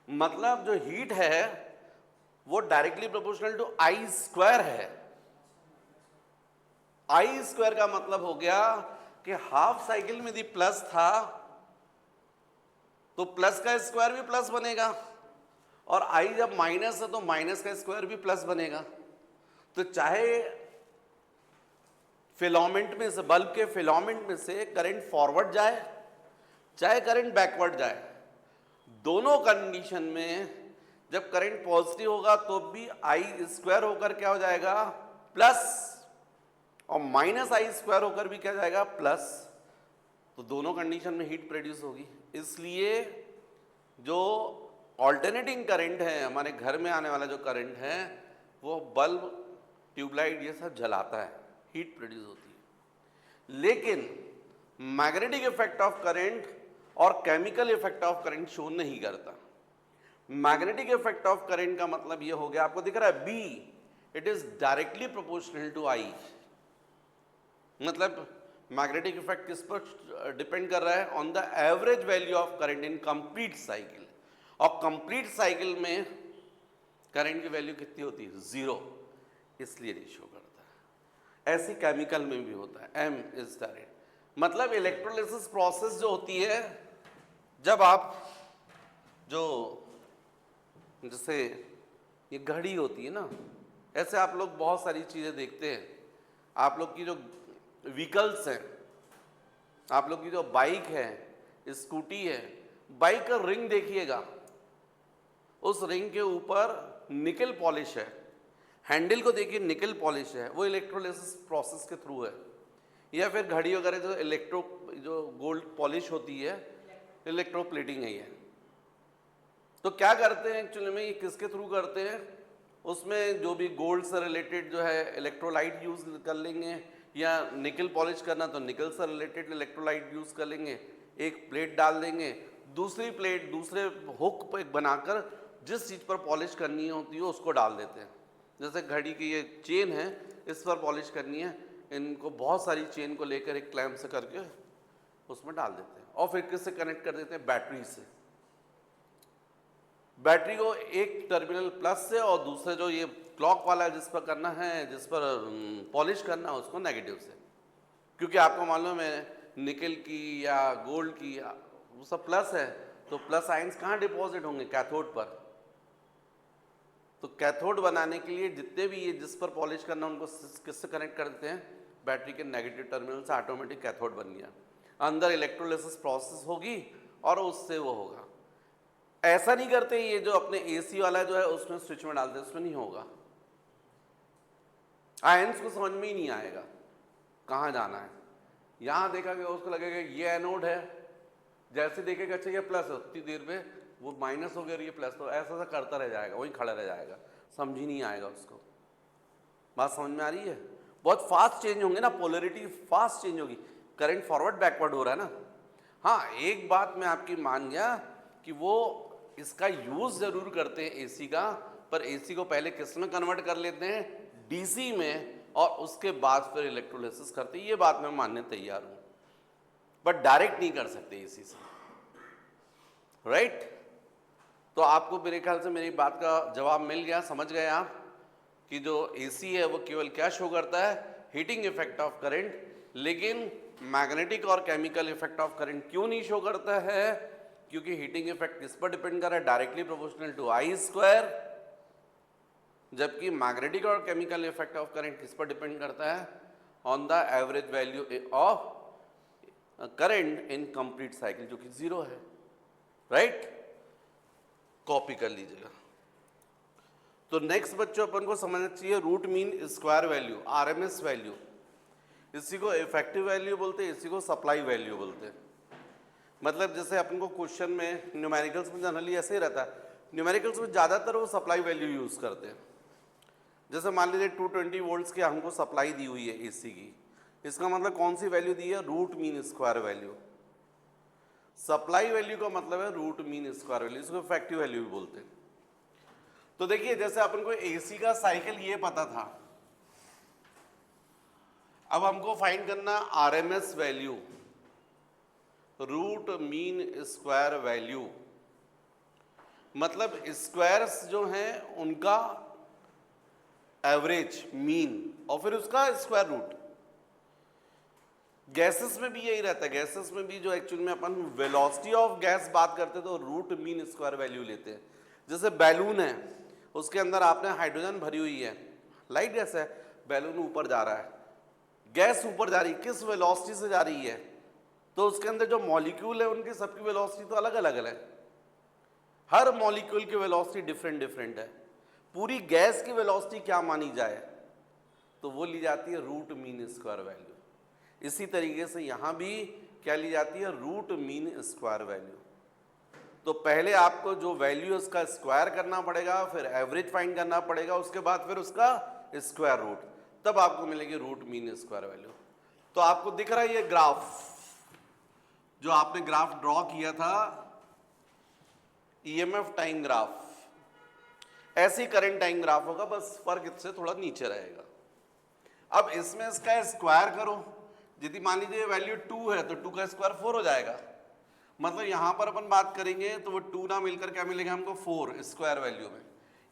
मतलब जो हीट है वो directly proportional to I square है। आई स्क्वायर का मतलब हो गया कि हाफ साइकिल में यदि प्लस था तो प्लस का स्क्वायर भी प्लस बनेगा, और आई जब माइनस है तो माइनस का स्क्वायर भी प्लस बनेगा। तो चाहे फिलामेंट में से, बल्ब के फिलामेंट में से करंट फॉरवर्ड जाए चाहे करंट बैकवर्ड जाए, दोनों कंडीशन में जब करंट पॉजिटिव होगा तो भी आई स्क्वायर होकर क्या हो जाएगा, प्लस, और माइनस आई स्क्वायर होकर भी क्या जाएगा, प्लस। तो दोनों कंडीशन में हीट प्रोड्यूस होगी। इसलिए जो ऑल्टरनेटिंग करंट है, हमारे घर में आने वाला जो करंट है, वो बल्ब, ट्यूबलाइट ये सब जलाता है, हीट प्रोड्यूस होती है। लेकिन मैग्नेटिक इफेक्ट ऑफ करंट और chemical effect of current show नहीं करता। मैग्नेटिक इफेक्ट ऑफ करंट का मतलब ये हो गया, आपको दिख रहा है B, it is directly proportional to I। मतलब मैग्नेटिक इफेक्ट किस पर डिपेंड कर रहा है, on the average value of current in complete cycle. और कंप्लीट साइकिल में करंट की वैल्यू कितनी होती है, 0, इसलिए नहीं शो करता है। ऐसी केमिकल में भी होता है, M इज डायरेक्ट। मतलब इलेक्ट्रोलिसिस प्रोसेस जो होती है, जब आप जो जैसे ये घड़ी होती है ना, ऐसे आप लोग बहुत सारी चीज़ें देखते हैं। आप लोग की जो व्हीकल्स हैं, आप लोग की जो बाइक है, स्कूटी है, बाइक का रिंग देखिएगा, उस रिंग के ऊपर निकल पॉलिश है। हैंडल को देखिए, निकल पॉलिश है, वो इलेक्ट्रोलिसिस प्रोसेस के थ्रू है। या फिर घड़ी वगैरह जो गोल्ड पॉलिश होती है, इलेक्ट्रोप्लेटिंग है ये। तो क्या करते हैं एक्चुअली में, ये किसके थ्रू करते हैं, उसमें जो भी गोल्ड से रिलेटेड जो है इलेक्ट्रोलाइट यूज कर लेंगे, या निकल पॉलिश करना तो निकल से रिलेटेड इलेक्ट्रोलाइट यूज कर लेंगे, एक प्लेट डाल देंगे, दूसरी प्लेट दूसरे हुक पे बनाकर जिस चीज़ पर पॉलिश करनी होती है उसको डाल देते हैं। जैसे घड़ी की ये चेन है, इस पर पॉलिश करनी है, इनको बहुत सारी चेन को लेकर एक क्लैंप से करके उसमें डाल देते हैं, और फिर किससे कनेक्ट कर देते हैं, बैटरी से। बैटरी को एक टर्मिनल प्लस से, और दूसरे जो ये क्लॉक वाला जिस पर करना है, जिस पर पॉलिश करना है, उसको नेगेटिव से। क्योंकि आपको मालूम है निकल की या गोल्ड की वो सब प्लस है, तो प्लस आयंस कहाँ डिपॉजिट होंगे, कैथोड पर। तो कैथोड बनाने के लिए जितने भी ये जिस पर पॉलिश करना उनको किससे कनेक्ट कर देते हैं, बैटरी के नेगेटिव टर्मिनल से। ऑटोमेटिक कैथोड बन गया, अंदर इलेक्ट्रोलिसिस प्रोसेस होगी और उससे वो होगा। ऐसा नहीं करते ये जो अपने AC वाला जो है उसमें स्विच में डालते हैं, उसमें नहीं होगा। आयंस को समझ में ही नहीं आएगा कहाँ जाना है। यहाँ देखा गया, उसको लगेगा ये एनोड है, जैसे देखेगा अच्छा ये प्लस है, उतनी देर में वो माइनस हो गया और ये प्लस, तो ऐसा ऐसा करता रह जाएगा, वहीं खड़ा रह जाएगा, समझ ही नहीं आएगा उसको। बात समझ में आ रही है? बहुत फास्ट चेंज होंगे ना, पोलरिटी फास्ट चेंज होगी, करंट फॉरवर्ड बैकवर्ड हो रहा है ना। हाँ, एक बात मैं आपकी मान गया कि वो इसका यूज जरूर करते हैं AC का, पर AC को पहले किस में कन्वर्ट कर लेते हैं, DC में, और उसके बाद फिर इलेक्ट्रोलिसिस करते हैं। ये बात मैं मानने तैयार हूं, बट डायरेक्ट नहीं कर सकते AC से, राइट? तो आपको मेरे ख्याल से मेरी बात का जवाब मिल गया, समझ गए आप कि जो AC है वो केवल क्या शो करता है, हीटिंग इफेक्ट ऑफ करंट, लेकिन मैग्नेटिक और केमिकल इफेक्ट ऑफ करंट क्यों नहीं शो करता है? क्योंकि हीटिंग इफेक्ट किस पर डिपेंड कर रहा है, directly proportional to I square, जबकि मैग्नेटिक और केमिकल इफेक्ट ऑफ करंट किस पर डिपेंड करता है, on the average value of current in complete cycle, जो कि 0 है, राइट? कॉपी कर लीजिएगा। तो नेक्स्ट बच्चों अपन को समझना चाहिए root mean square value, RMS value. इसी को इफेक्टिव वैल्यू बोलते हैं, इसी को सप्लाई वैल्यू बोलते हैं। मतलब जैसे अपन को क्वेश्चन में न्यूमेरिकल्स में जनरली ऐसे ही रहता है, न्यूमेरिकल्स में ज़्यादातर वो सप्लाई वैल्यू यूज़ करते हैं, जैसे मान लीजिए 220 वोल्ट्स की हमको सप्लाई दी हुई है एसी की, इसका मतलब कौन सी वैल्यू दी है, root mean square value. Supply value का मतलब है रूट मीन स्क्वायर वैल्यू, इसको इफेक्टिव वैल्यू भी बोलते हैं। तो देखिए जैसे अपन को एसी का साइकिल ये पता था, अब हमको फाइंड करना RMS value, root mean square value, मतलब स्क्वायर्स जो हैं उनका एवरेज मीन और फिर उसका स्क्वायर रूट। गैसेस में भी यही रहता है, गैसेस में भी जो एक्चुअल में अपन वेलोसिटी ऑफ गैस बात करते हैं तो रूट मीन स्क्वायर वैल्यू लेते हैं। जैसे बैलून है, उसके अंदर आपने हाइड्रोजन भरी हुई है, लाइट गैस है, बैलून ऊपर जा रहा है, गैस ऊपर जा रही है, किस वेलोसिटी से जा रही है, तो उसके अंदर जो मॉलिक्यूल है उनकी सबकी वेलोसिटी तो अलग अलग है, हर मॉलिक्यूल की वेलोसिटी डिफरेंट डिफरेंट है। पूरी गैस की वेलोसिटी क्या मानी जाए, तो वो ली जाती है रूट मीन स्क्वायर वैल्यू। इसी तरीके से यहां भी क्या ली जाती है, रूट मीन स्क्वायर वैल्यू। तो पहले आपको जो वैल्यू उसका स्क्वायर करना पड़ेगा, फिर एवरेज फाइंड करना पड़ेगा, उसके बाद फिर उसका स्क्वायर रूट, तब आपको मिलेगी रूट मीन स्क्वायर वैल्यू। तो आपको दिख रहा है ये ग्राफ, जो आपने ग्राफ ड्रॉ किया था ईएमएफ टाइम ग्राफ, ऐसी करंट टाइम ग्राफ होगा, बस फर्क इससे थोड़ा नीचे रहेगा। अब इसमें इसका स्क्वायर करो, यदि मान लीजिए वैल्यू 2 है तो 2 का स्क्वायर 4 हो जाएगा, मतलब यहां पर अपन बात करेंगे तो वो 2 ना मिलकर क्या मिलेगा हमको 4 स्क्वायर वैल्यू में।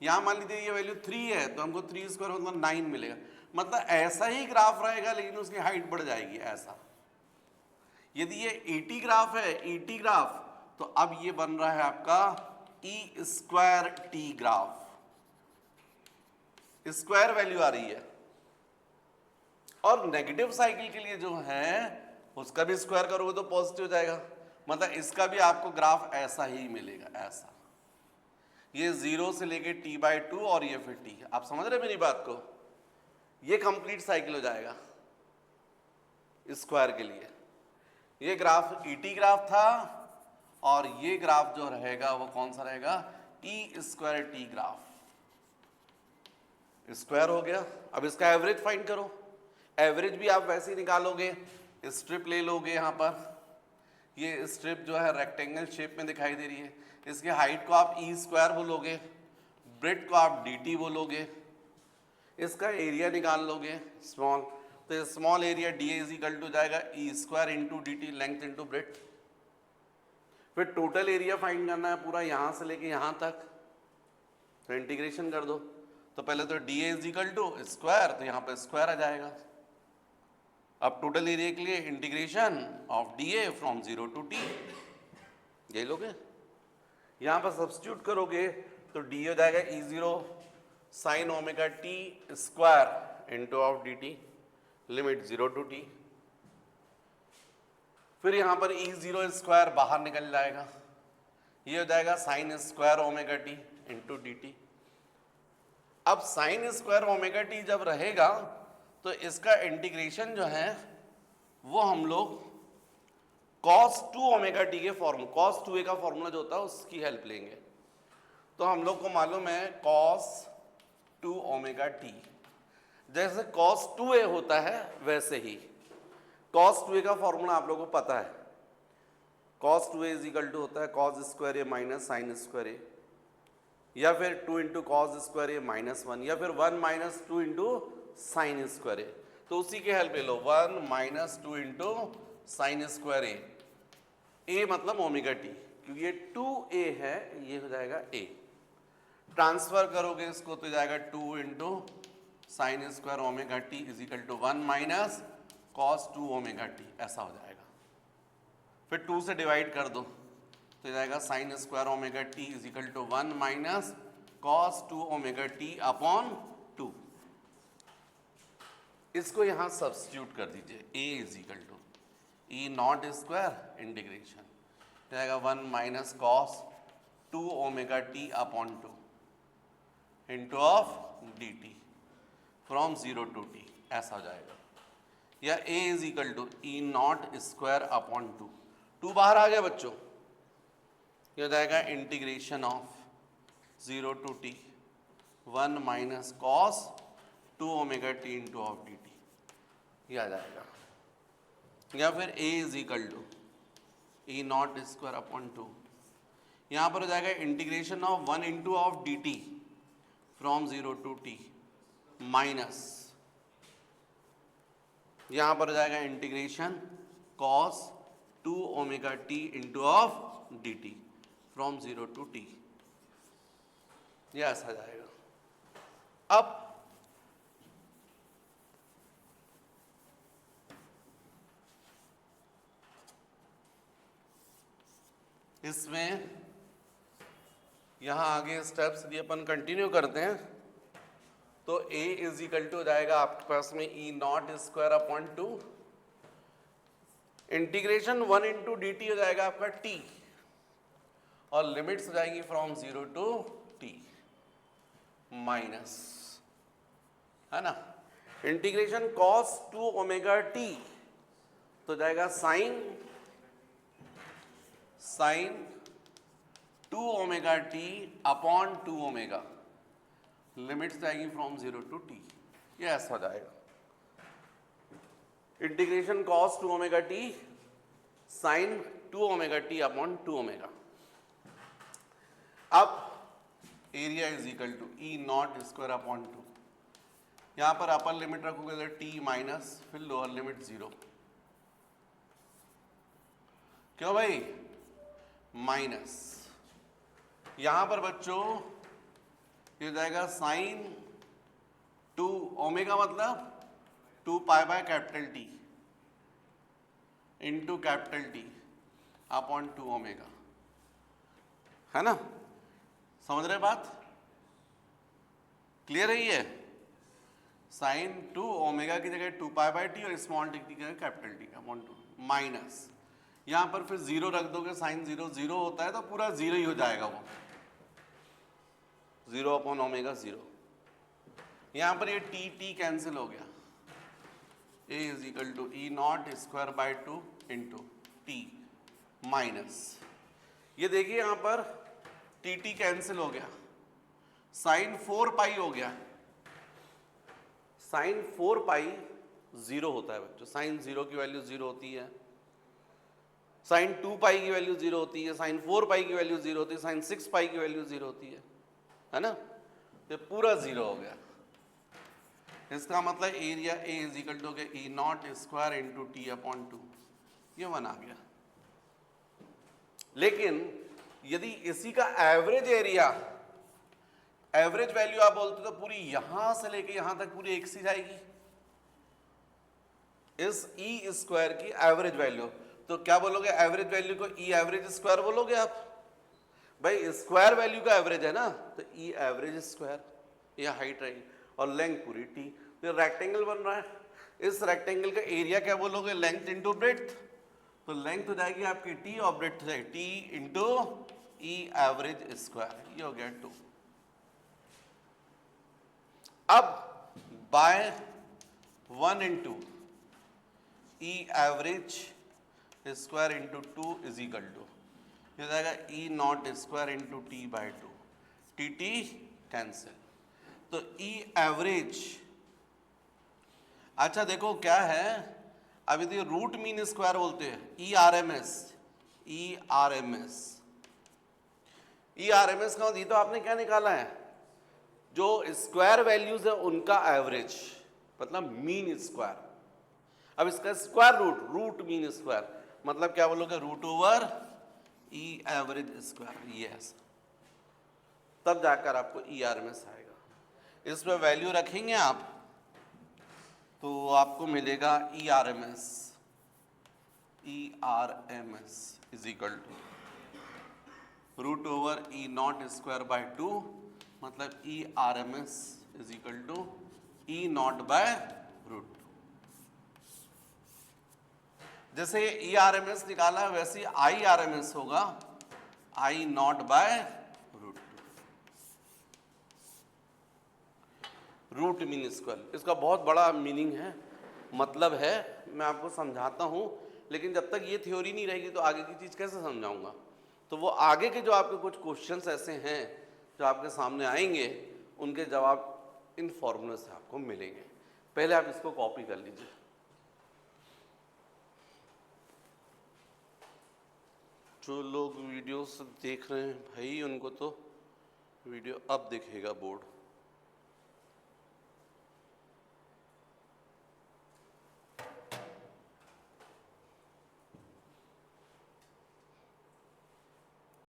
यहां मान लीजिए ये वैल्यू 3 है तो हमको 3 स्क्वायर मतलब 9 मिलेगा। मतलब ऐसा ही ग्राफ रहेगा लेकिन उसकी हाइट बढ़ जाएगी ऐसा। यदि ये 80 ग्राफ है, 80 ग्राफ, तो अब ये बन रहा है आपका E square T graph, square value आ रही है। और नेगेटिव साइकिल के लिए जो है उसका भी स्क्वायर करोगे तो पॉजिटिव हो जाएगा, मतलब इसका भी आपको ग्राफ ऐसा ही मिलेगा, ऐसा। ये 0 से लेके t/2 और ये फिर t, आप समझ रहे मेरी बात को, ये कंप्लीट साइकिल हो जाएगा स्क्वायर के लिए। ये ग्राफ ईटी ग्राफ था और ये ग्राफ जो रहेगा वो कौन सा रहेगा, ई स्क्वायर टी ग्राफ, स्क्वायर हो गया। अब इसका एवरेज फाइंड करो, एवरेज भी आप वैसे ही निकालोगे, स्ट्रिप ले लोगे, यहाँ पर ये स्ट्रिप जो है रेक्टेंगल शेप में दिखाई दे रही है, इसके हाइट को आप ई स्क्वायर बोलोगे, ब्रेड को आप डी टी बोलोगे, इसका एरिया निकाल लोगे स्मॉल, तो small area D is equal to जाएगा E square into D T, length into breadth. फिर टोटल एरिया फाइंड करना है पूरा यहाँ से लेके यहाँ तक, तो इंटीग्रेशन कर दो, तो पहले तो D is equal to square, तो यहाँ पे स्क्वायर आ जाएगा। अब टोटल एरिया के लिए integration of D A from 0 to T, यही लोगे। यहाँ पर सब्स्टिट्यूट करोगे तो डी हो जाएगा E0 sine omega T square into of D T, limit 0 to T. फिर यहाँ पर E0 स्क्वायर बाहर निकल जाएगा, ये हो जाएगा sine square omega T into D T. अब साइन स्क्वायर ओमेगा टी जब रहेगा तो इसका इंटीग्रेशन जो है वो हम लोग cos 2 ओमेगा टी के फॉर्मूला, cos 2a का फॉर्मूला जो होता है उसकी हेल्प लेंगे। तो हम लोग को मालूम है cos 2 ओमेगा टी, जैसे cos 2a होता है वैसे ही cos 2a का फॉर्मूला आप लोगों को पता है, cos 2a is equal to होता है cos square a minus sine square a, या फिर 2 इंटू कॉस स्क्वायर ए माइनस 1, या फिर 1 माइनस 2 इंटू साइन स्क्वायर ए। तो उसी के हेल्प ले लो, 1 माइनस 2 इंटू साइन स्क्वायर ए मतलब ओमेगा टी, क्योंकि ये 2a है, ये हो जाएगा a। ट्रांसफर करोगे इसको तो जाएगा 2 into sine square omega T is equal to 1 minus cos 2 omega T, ऐसा हो जाएगा। फिर 2 से डिवाइड कर दो तो जाएगा sine square omega T is equal to 1 minus cos 2 omega T upon 2। इसको यहां सब्स्टिट्यूट कर दीजिए, a is equal to E naught square integration जाएगा 1 minus cos 2 omega T upon 2 into of D T from 0 to T, ऐसा हो जाएगा। या a is equal to E naught square upon 2 बाहर आ गया बच्चों, ये हो जाएगा integration of 0 to T 1 minus cos 2 omega T into of D T, ये आ जाएगा। या फिर a is equal to E naught square upon 2, यहाँ पर हो जाएगा integration of 1 into of D T from 0 to T minus, यहाँ पर हो जाएगा integration cos 2 omega T into of D T from 0 to T, ये ऐसा जाएगा। अब इसमें यहां आगे स्टेप्स यदि अपन कंटिन्यू करते हैं तो a इज इक्वल टू हो जाएगा आपके पास में E naught square upon 2, integration 1 into D T हो जाएगा आपका t, और लिमिट्स हो जाएंगी फ्रॉम 0 टू t माइनस, है ना, इंटीग्रेशन cos 2 ओमेगा t तो जाएगा sine 2 omega T upon 2 omega, limits जाएगी फ्रॉम 0 टू t, ये ऐसा हो जाएगा। Integration cos 2 omega T sine 2 omega T upon 2 omega. अब area is equal to E naught square upon 2, यहां पर अपर लिमिट रखोगे तो t माइनस, फिर लोअर लिमिट 0, क्यों भाई, माइनस, यहां पर बच्चों ये जाएगा साइन 2 ओमेगा मतलब 2 pi by capital T into capital T upon 2 omega, है ना, समझ रहे बात, क्लियर है ये, साइन 2 ओमेगा की जगह 2 पाई बाय टी और स्मॉल टी की जगह कैपिटल टी अपॉन 2 माइनस, यहां पर फिर 0 रख दोगे, साइन 0 0 होता है तो पूरा 0 ही हो जाएगा, वो 0 अपॉन ओमेगा 0, यहां पर ये टी कैंसिल हो गया, a is equal to E naught square by 2 into T minus, ये देखिए यहां पर टी कैंसिल हो गया, साइन 4 पाई हो गया, साइन 4 पाई 0 होता है बच्चों, साइन 0 की वैल्यू 0 होती है, साइन 2 पाई की वैल्यू 0 होती है, साइन 4 पाई की वैल्यू 0 होती है, साइन 6 पाई की वैल्यू 0 होती है ना, ये पूरा 0 हो गया। इसका मतलब area A is equal to E naught square into T upon 2, ये 1 आ गया। लेकिन यदि इसी का एवरेज एरिया, एवरेज वैल्यू आप बोलते तो पूरी यहां से लेके यहां तक पूरी एक सी जाएगी, इस ई स्क्वायर की एवरेज वैल्यू, तो क्या बोलोगे, एवरेज वैल्यू को ई एवरेज स्क्वायर बोलोगे आप, भाई स्क्वायर वैल्यू का एवरेज है ना, तो ई एवरेज स्क्वायर, ये हाइट रहेगी और लेंथ पूरी टी, तो रेक्टेंगल बन रहा है, इस रेक्टेंगल का एरिया क्या बोलोगे, लेंथ इंटू ब्रेड्थ, तो लेंथ हो जाएगी आपकी टी और ब्रेड्थ हो जाएगी T into E average square, ये हो गया 2। अब by 1 into E average square into 2 is equal to, ये हो जाएगा E naught square into T by 2, T cancel, तो ई एवरेज, अच्छा देखो क्या है, अभी तो रूट मीन स्क्वायर बोलते हैं, ई आर एम एस का तो आपने क्या निकाला है, जो स्क्वायर वैल्यूज है उनका एवरेज, मतलब मीन स्क्वायर। अब इसका स्क्वायर रूट मीन स्क्वायर मतलब क्या बोलोगे, रूट ओवर ई एवरेज स्क्वायर, ये ऐसा, तब जाकर आपको ई आर एम एस आएगा। इसमें वैल्यू रखेंगे आप तो आपको मिलेगा E R M S is equal to root over E naught square by 2, मतलब E R M S is equal to E naught by root. जैसे ई आर एम एस निकाला है वैसे आई आर एम एस होगा I naught by root mean square. इसका बहुत बड़ा meaning है, मतलब है, मैं आपको समझाता हूँ, लेकिन जब तक ये थ्योरी नहीं रहेगी तो आगे की चीज़ कैसे समझाऊंगा। तो वो आगे के जो आपके कुछ क्वेश्चंस ऐसे हैं जो आपके सामने आएंगे, उनके जवाब इन फॉर्मूले से आपको मिलेंगे। पहले आप इसको कॉपी कर लीजिए। जो लोग वीडियो से देख रहे हैं भाई, उनको तो वीडियो अब दिखेगा बोर्ड।